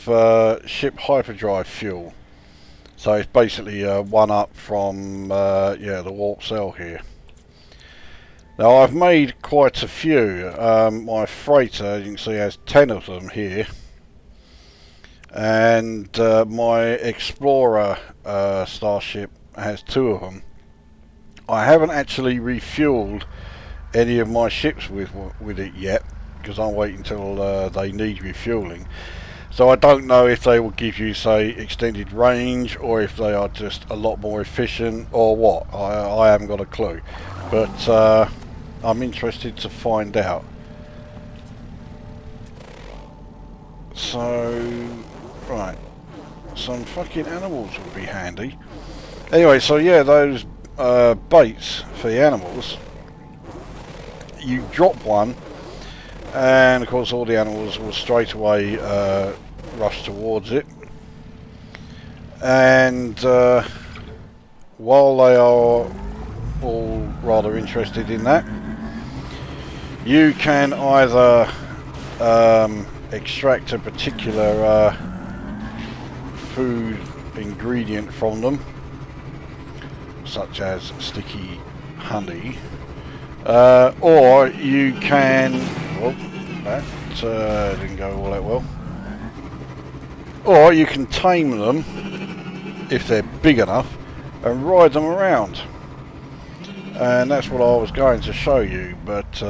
ship hyperdrive fuel. So it's basically one up from the warp cell here. Now I've made quite a few. My freighter, you can see, has 10 of them here, and my explorer starship has 2 of them. I haven't actually refueled any of my ships with it yet, because I'm waiting until they need refueling. So I don't know if they will give you, say, extended range, or if they are just a lot more efficient, or what. I haven't got a clue, but I'm interested to find out. So, right, some fucking animals would be handy. Anyway, so yeah, those baits for the animals, you drop one, and of course all the animals will straight away rush towards it, and while they are all rather interested in that, you can either extract a particular food ingredient from them, such as sticky honey, or you can, well, that didn't go all that well, or you can tame them if they're big enough and ride them around. And that's what I was going to show you, but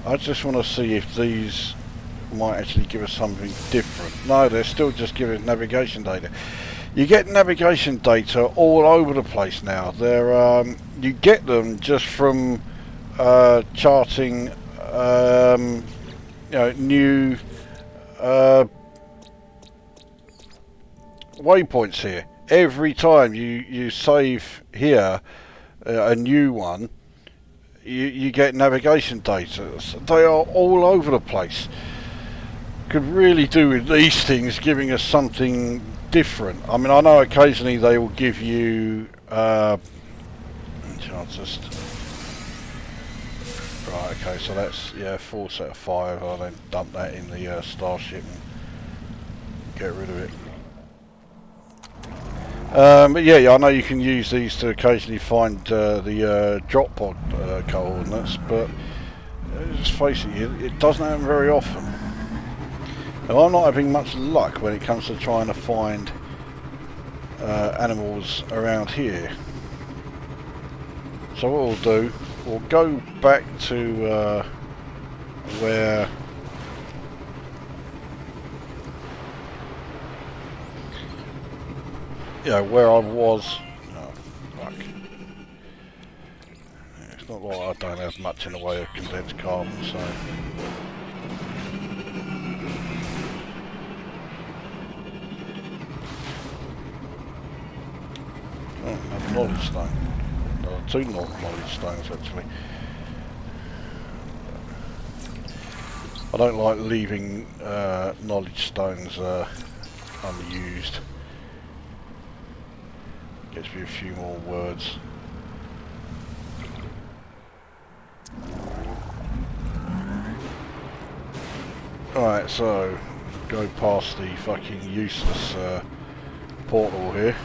I just want to see if these might actually give us something different. No, they're still just giving navigation data. You get navigation data all over the place now. They're you get them just from charting new waypoints here. Every time you save here a new one, you get navigation data. So they are all over the place. Could really do with these things giving us something different. I mean, I know occasionally they will give you I'll just, right, okay, so that's, yeah, 4 set of 5. I'll then dump that in the starship and get rid of it. But yeah, I know you can use these to occasionally find the drop pod coordinates, but let's face it, it doesn't happen very often. Now, I'm not having much luck when it comes to trying to find animals around here. So what we'll do, we'll go back to where where I was. Oh, fuck. It's not like I don't have much in the way of condensed carbon, so. Oh, another knowledge stone. Two knowledge stones actually. I don't like leaving knowledge stones unused. Gets me a few more words. Alright, so go past the fucking useless portal here.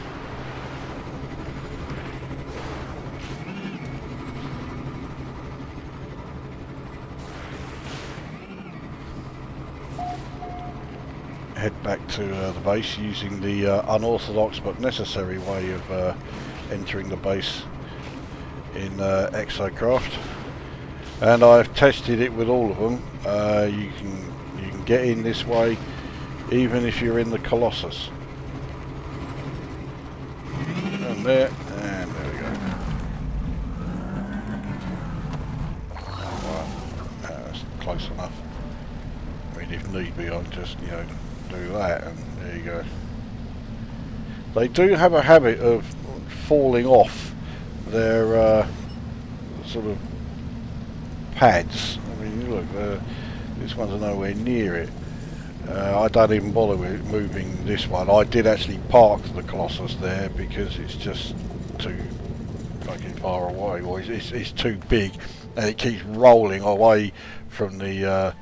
Head back to the base using the unorthodox but necessary way of entering the base in Exocraft, and I've tested it with all of them. You can get in this way even if you're in the Colossus. And there we go. Right, that's close enough. I mean, if need be, I'll just do that, and there you go. They do have a habit of falling off their sort of pads. I mean, look, this one's nowhere near it. I don't even bother with moving this one. I did actually park the Colossus there because it's just too fucking far away, or it's too big, and it keeps rolling away from the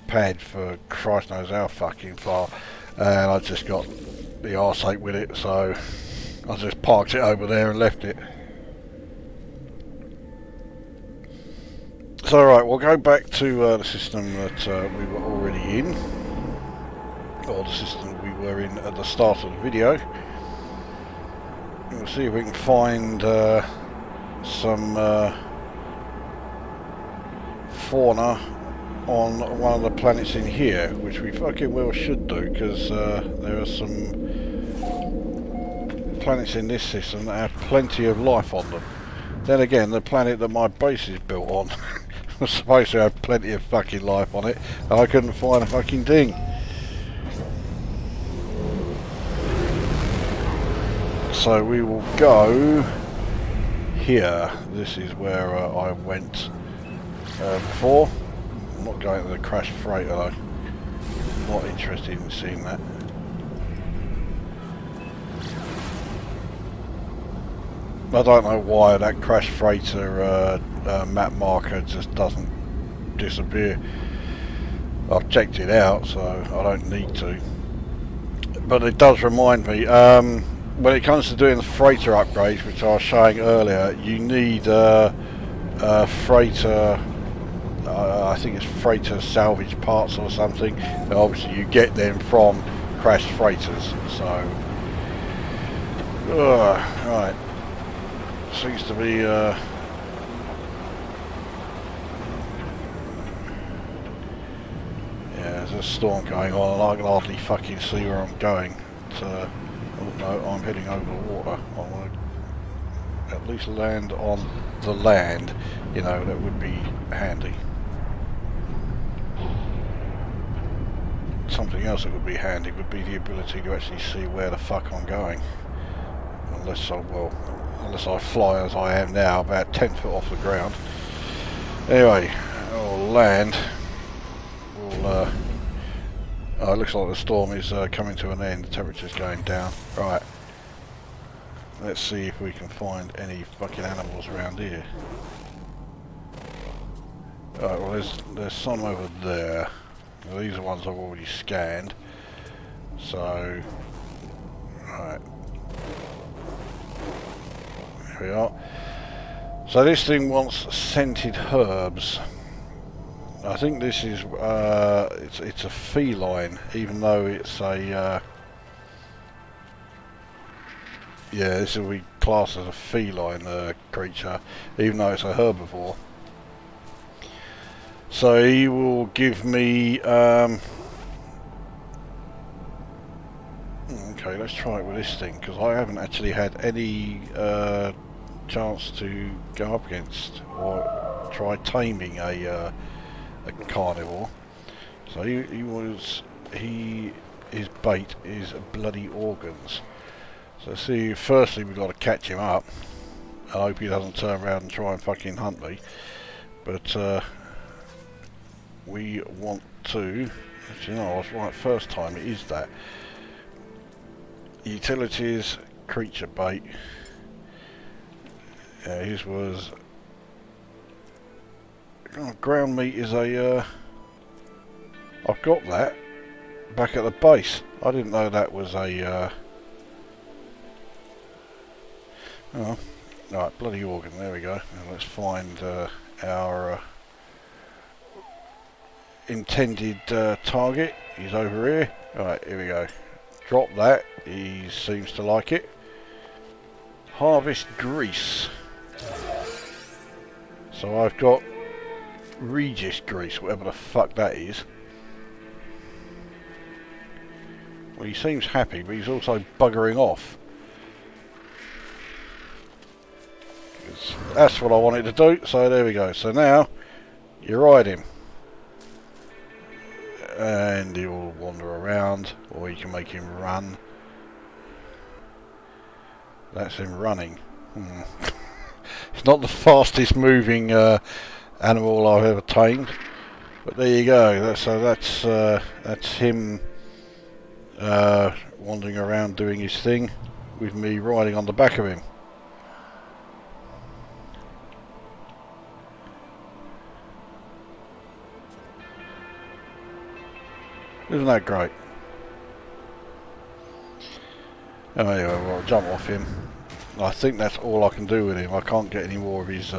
pad for Christ knows how fucking far, and I just got the arse ache with it, so I just parked it over there and left it. So right, we'll go back to the system that we were already in, or the system we were in at the start of the video. And we'll see if we can find some fauna on one of the planets in here, which we fucking well should do, because there are some planets in this system that have plenty of life on them. Then again, the planet that my base is built on was supposed to have plenty of fucking life on it, and I couldn't find a fucking thing. So we will go here. This is where I went before. I'm not going to the crashed freighter though. Not interested in seeing that. I don't know why that crashed freighter map marker just doesn't disappear. I've checked it out, so I don't need to. But it does remind me, when it comes to doing the freighter upgrades, which I was showing earlier, you need freighter, I think it's freighter salvage parts or something, and obviously you get them from crashed freighters, so right, seems to be yeah, there's a storm going on and I can hardly fucking see where I'm going. So, oh no, I'm heading over the water. I want to at least land on the land, you know, that would be handy. Something else that would be handy would be the ability to actually see where the fuck I'm going. Unless I fly as I am now, about 10 foot off the ground. Anyway, I'll land. We'll, oh, it looks like the storm is coming to an end. The temperature's going down. Right. Let's see if we can find any fucking animals around here. Alright, well there's some over there. Now, these are ones I've already scanned. So, right. Here we are. So this thing wants scented herbs. I think this is it's a feline, even though it's a yeah, this will be classed as a feline creature, even though it's a herbivore. So he will give me okay, let's try it with this thing, because I haven't actually had any chance to go up against or try taming a carnivore. So his bait is bloody organs. So see, firstly we've got to catch him up. I hope he doesn't turn around and try and fucking hunt me. But we want to, actually no, I was right first time, it is that. Utilities, creature bait. His was ground meat is a I've got that back at the base. I didn't know that was a oh, right, bloody organ, there we go. Now let's find our intended target. He's over here. Alright, here we go. Drop that. He seems to like it. Harvest grease. So I've got Regis grease, whatever the fuck that is. Well, he seems happy, but he's also buggering off. That's what I wanted to do, so there we go. So now, you ride him. And he will wander around, or you can make him run. That's him running. It's not the fastest moving animal I've ever tamed, but there you go. So that's him wandering around doing his thing, with me riding on the back of him. Isn't that great? Anyway, I'll jump off him. I think that's all I can do with him. I can't get any more of his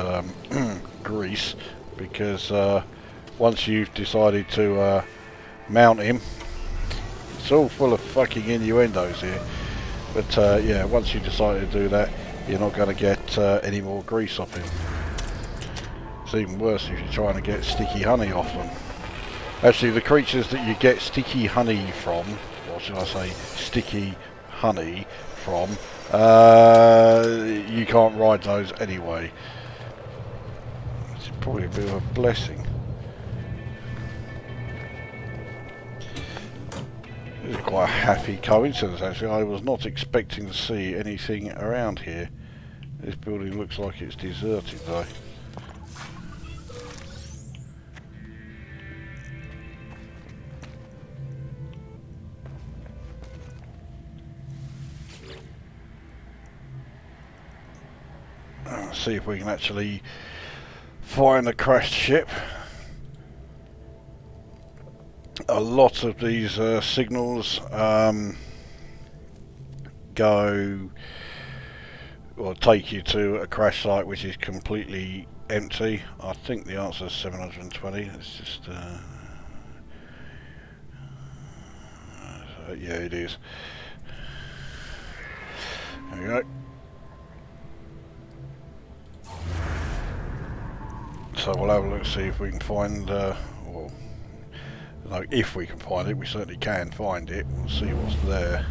grease, because once you've decided to mount him, it's all full of fucking innuendos here. But yeah, once you decide to do that, you're not going to get any more grease off him. It's even worse if you're trying to get sticky honey off them. Actually, the creatures that you get sticky honey from, or should I say sticky honey from, you can't ride those anyway. It's probably a bit of a blessing. This is quite a happy coincidence actually. I was not expecting to see anything around here. This building looks like it's deserted though. See if we can actually find a crashed ship. A lot of these signals go or take you to a crash site which is completely empty. I think the answer is 720. It's just yeah, it is. There we go. So we'll have a look, see if we can find, well, no, if we can find it, we certainly can find it. We'll see what's there.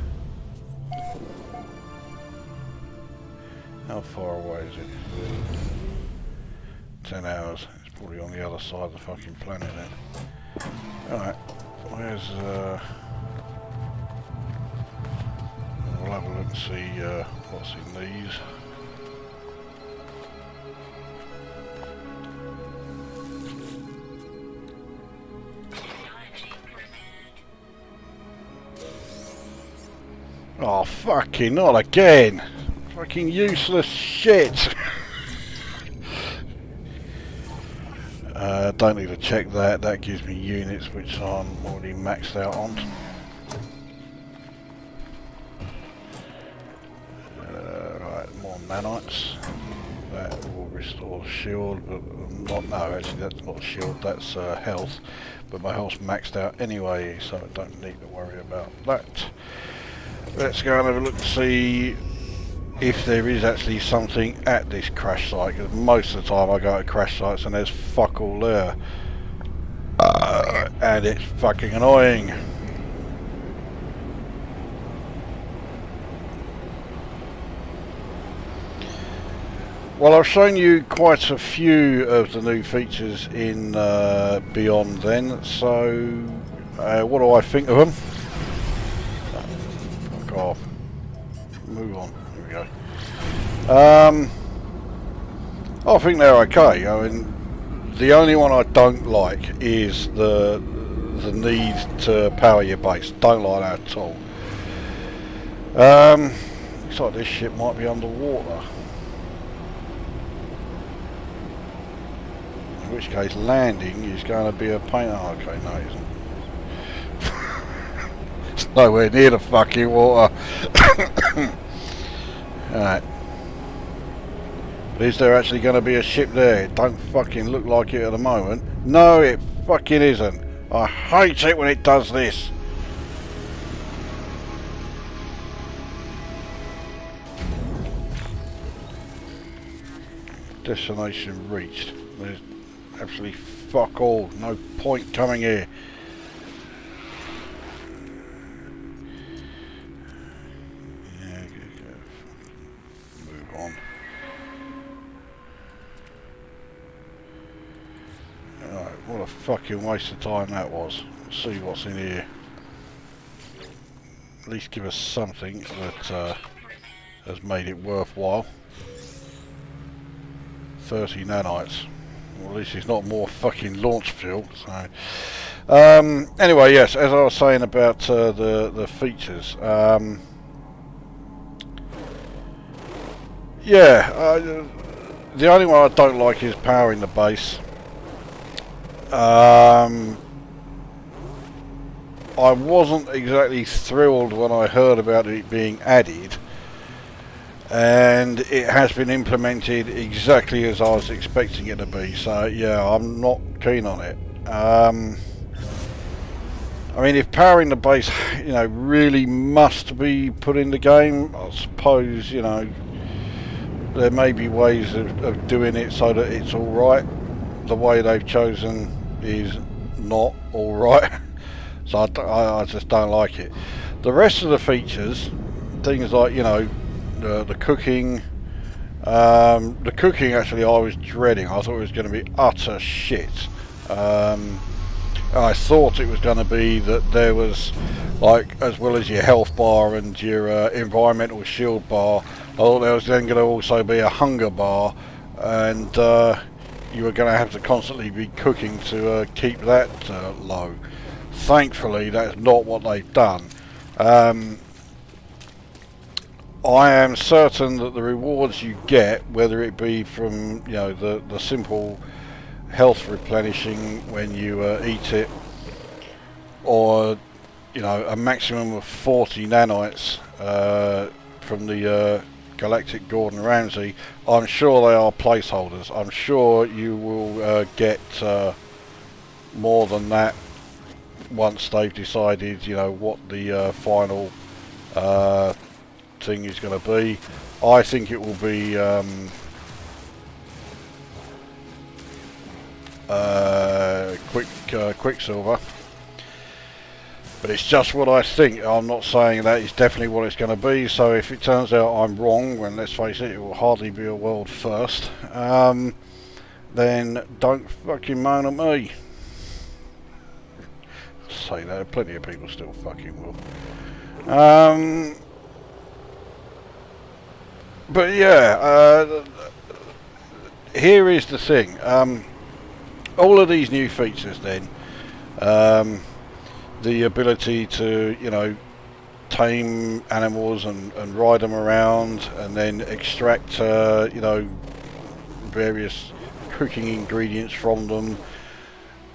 How far away is it? 10 hours. It's probably on the other side of the fucking planet then. Alright, where's, we'll have a look and see what's in these. Oh, fucking not again! Fucking useless shit! Don't need to check that, that gives me units which I'm already maxed out on. Right, more nanites. That will restore the shield, but not, no, actually that's not shield, that's health. But my health's maxed out anyway, so I don't need to worry about that. Let's go and have a look to see if there is actually something at this crash site, because most of the time I go to crash sites and there's fuck all there. And it's fucking annoying. Well, I've shown you quite a few of the new features in Beyond then, so what do I think of them? Fuck off. Move on. Here we go. I think they're okay. I mean, the only one I don't like is the need to power your base. Don't like that at all. Looks like this ship might be underwater. In which case landing is going to be a pain. Oh, okay, no it isn't. It's nowhere near the fucking water. Alright. But is there actually going to be a ship there? It don't fucking look like it at the moment. No, it fucking isn't. I hate it when it does this. Destination reached. There's absolutely fuck all. No point coming here. Yeah, move on. Alright, what a fucking waste of time that was. Let's see what's in here. At least give us something that has made it worthwhile. 30 nanites. Well, at least it's not more fucking launch fuel. So, anyway, yes, as I was saying about the features. Yeah, the only one I don't like is powering the base. I wasn't exactly thrilled when I heard about it being added. And it has been implemented exactly as I was expecting it to be, so yeah, I'm not keen on it. I mean, if powering the base, you know, really must be put in the game, I suppose, you know, there may be ways of doing it so that it's alright. The way they've chosen is not alright, so I just don't like it. The rest of the features, things like, you know, the cooking, actually I was dreading. I thought it was going to be utter shit. I thought it was going to be that there was, like, as well as your health bar and your environmental shield bar, I thought there was then going to also be a hunger bar, and you were going to have to constantly be cooking to keep that low. Thankfully that's not what they've done. I am certain that the rewards you get, whether it be from, you know, the simple health replenishing when you eat it, or, you know, a maximum of 40 nanites from the Galactic Gordon Ramsay, I'm sure they are placeholders. I'm sure you will get more than that once they've decided, you know, what the final thing is going to be. I think it will be Quicksilver, but it's just what I think. I'm not saying that it's definitely what it's going to be, so if it turns out I'm wrong, when, let's face it, it will hardly be a world first, then don't fucking moan at me. Say that, plenty of people still fucking will. But yeah, here is the thing. All of these new features then, the ability to, you know, tame animals and ride them around, and then extract, you know, various cooking ingredients from them,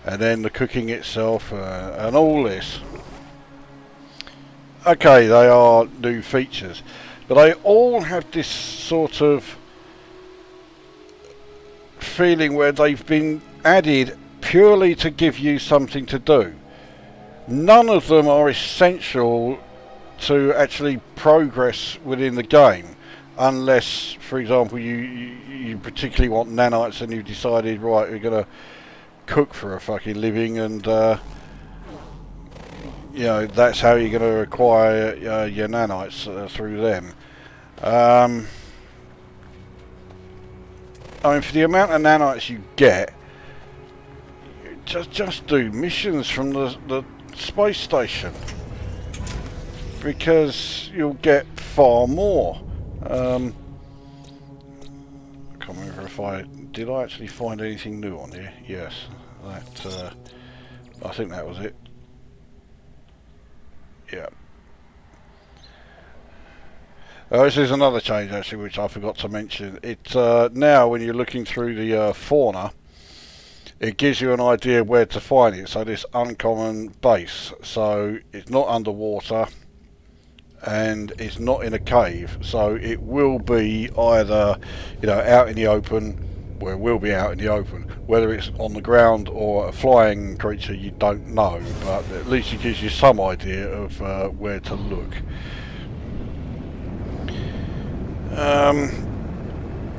and then the cooking itself, and all this. Okay, they are new features, but they all have this sort of feeling where they've been added purely to give you something to do. None of them are essential to actually progress within the game, unless, for example, you particularly want nanites and you've decided, right, you're going to cook for a fucking living, and you know, that's how you're going to acquire your nanites, through them. I mean, for the amount of nanites you get, just do missions from the space station, because you'll get far more. I can't remember if did I actually find anything new on here. Yes, that I think that was it. Yeah. This is another change actually, which I forgot to mention. It now when you're looking through the fauna, it gives you an idea where to find it. So this uncommon base, so it's not underwater and it's not in a cave, so it will be either, you know, out in the open. Well, it will be out in the open. Whether it's on the ground or a flying creature, you don't know, but at least it gives you some idea of where to look.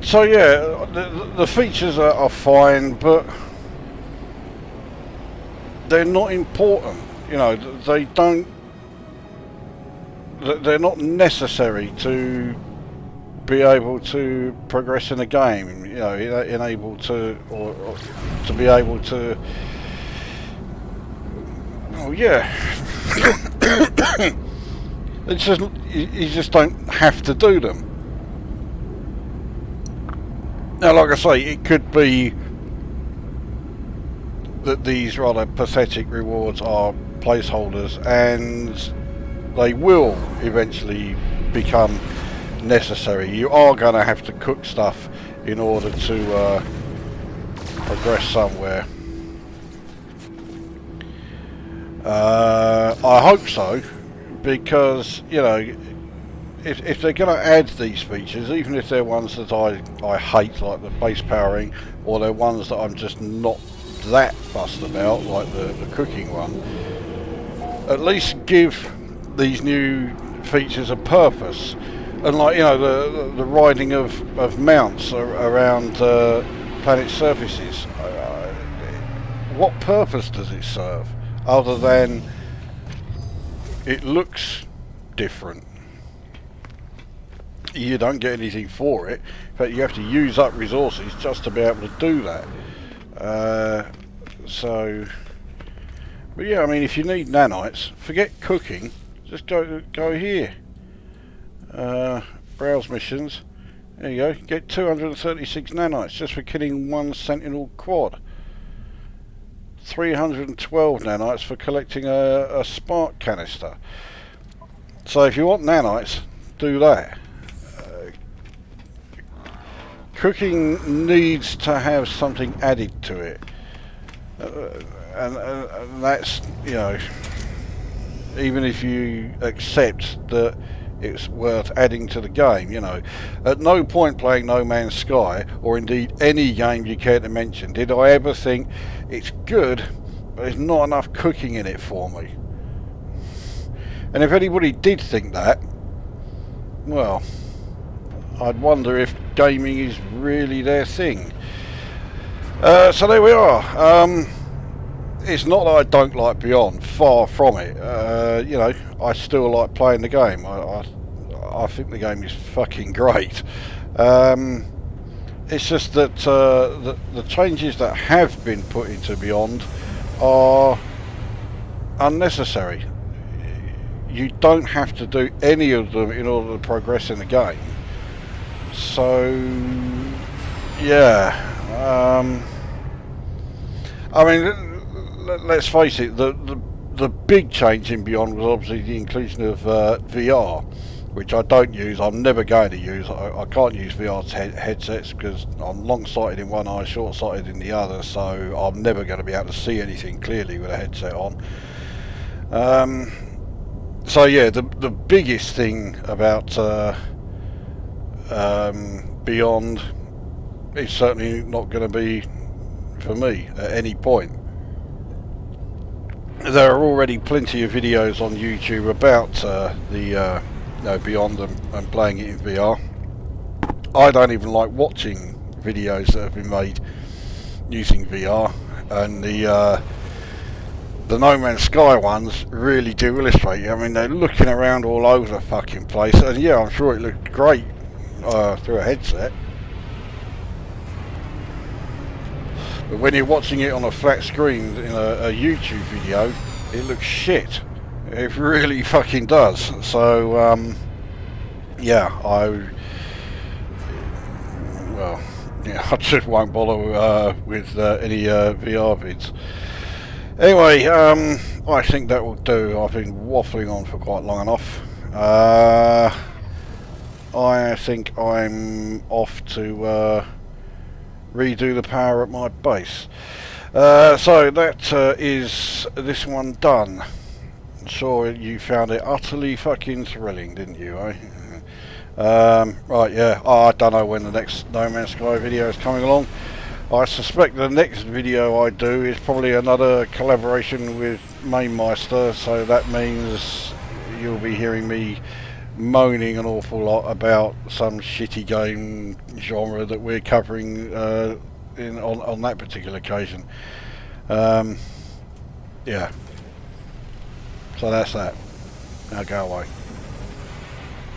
So yeah, the features are fine, but they're not important. You know, they're not necessary to be able to progress in a game. You know, enable to or to be able to. Oh yeah, it's just you just don't have to do them. Now, like I say, it could be that these rather pathetic rewards are placeholders, and they will eventually become necessary. You are going to have to cook stuff in order to progress somewhere. I hope so, because, you know, if they're going to add these features, even if they're ones that I hate, like the base powering, or they're ones that I'm just not that fussed about, like the cooking one, at least give these new features a purpose. And, like, you know, the riding of mounts around planet surfaces, what purpose does it serve other than it looks different? You don't get anything for it. In fact, you have to use up resources just to be able to do that. So, but yeah, I mean, if you need nanites, forget cooking. Just go here. Browse missions. There you go. Get 236 nanites just for killing one sentinel quad. 312 nanites for collecting a spark canister. So if you want nanites, do that. Cooking needs to have something added to it, and that's, you know, even if you accept that it's worth adding to the game. You know, at no point playing No Man's Sky, or indeed any game you care to mention, did I ever think it's good, but there's not enough cooking in it for me. And if anybody did think that, well, I'd wonder if gaming is really their thing. So there we are. It's not that I don't like Beyond, far from it. You know, I still like playing the game. I think the game is fucking great. It's just that the changes that have been put into Beyond are unnecessary. You don't have to do any of them in order to progress in the game. So, yeah. I mean, let's face it, the big change in Beyond was obviously the inclusion of VR, which I don't use. I'm never going to use. I can't use VR headsets because I'm long-sighted in one eye, short-sighted in the other, so I'm never going to be able to see anything clearly with a headset on. So yeah, the biggest thing about Beyond it's certainly not going to be for me at any point. There are already plenty of videos on YouTube about the Beyond and playing it in VR. I don't even like watching videos that have been made using VR, and the No Man's Sky ones really do illustrate. I mean, they're looking around all over the fucking place, and yeah, I'm sure it looked great through a headset. But when you're watching it on a flat screen in a YouTube video, it looks shit. It really fucking does. So, yeah, I just won't bother with any VR vids. Anyway, I think that will do. I've been waffling on for quite long enough. I think I'm off to redo the power at my base. So that is this one done. I'm sure you found it utterly fucking thrilling, didn't you, eh? Right, yeah, I don't know when the next No Man's Sky video is coming along. I suspect the next video I do is probably another collaboration with Mainmeister, so that means you'll be hearing me moaning an awful lot about some shitty game genre that we're covering on that particular occasion. Yeah. So that's that. Now go away.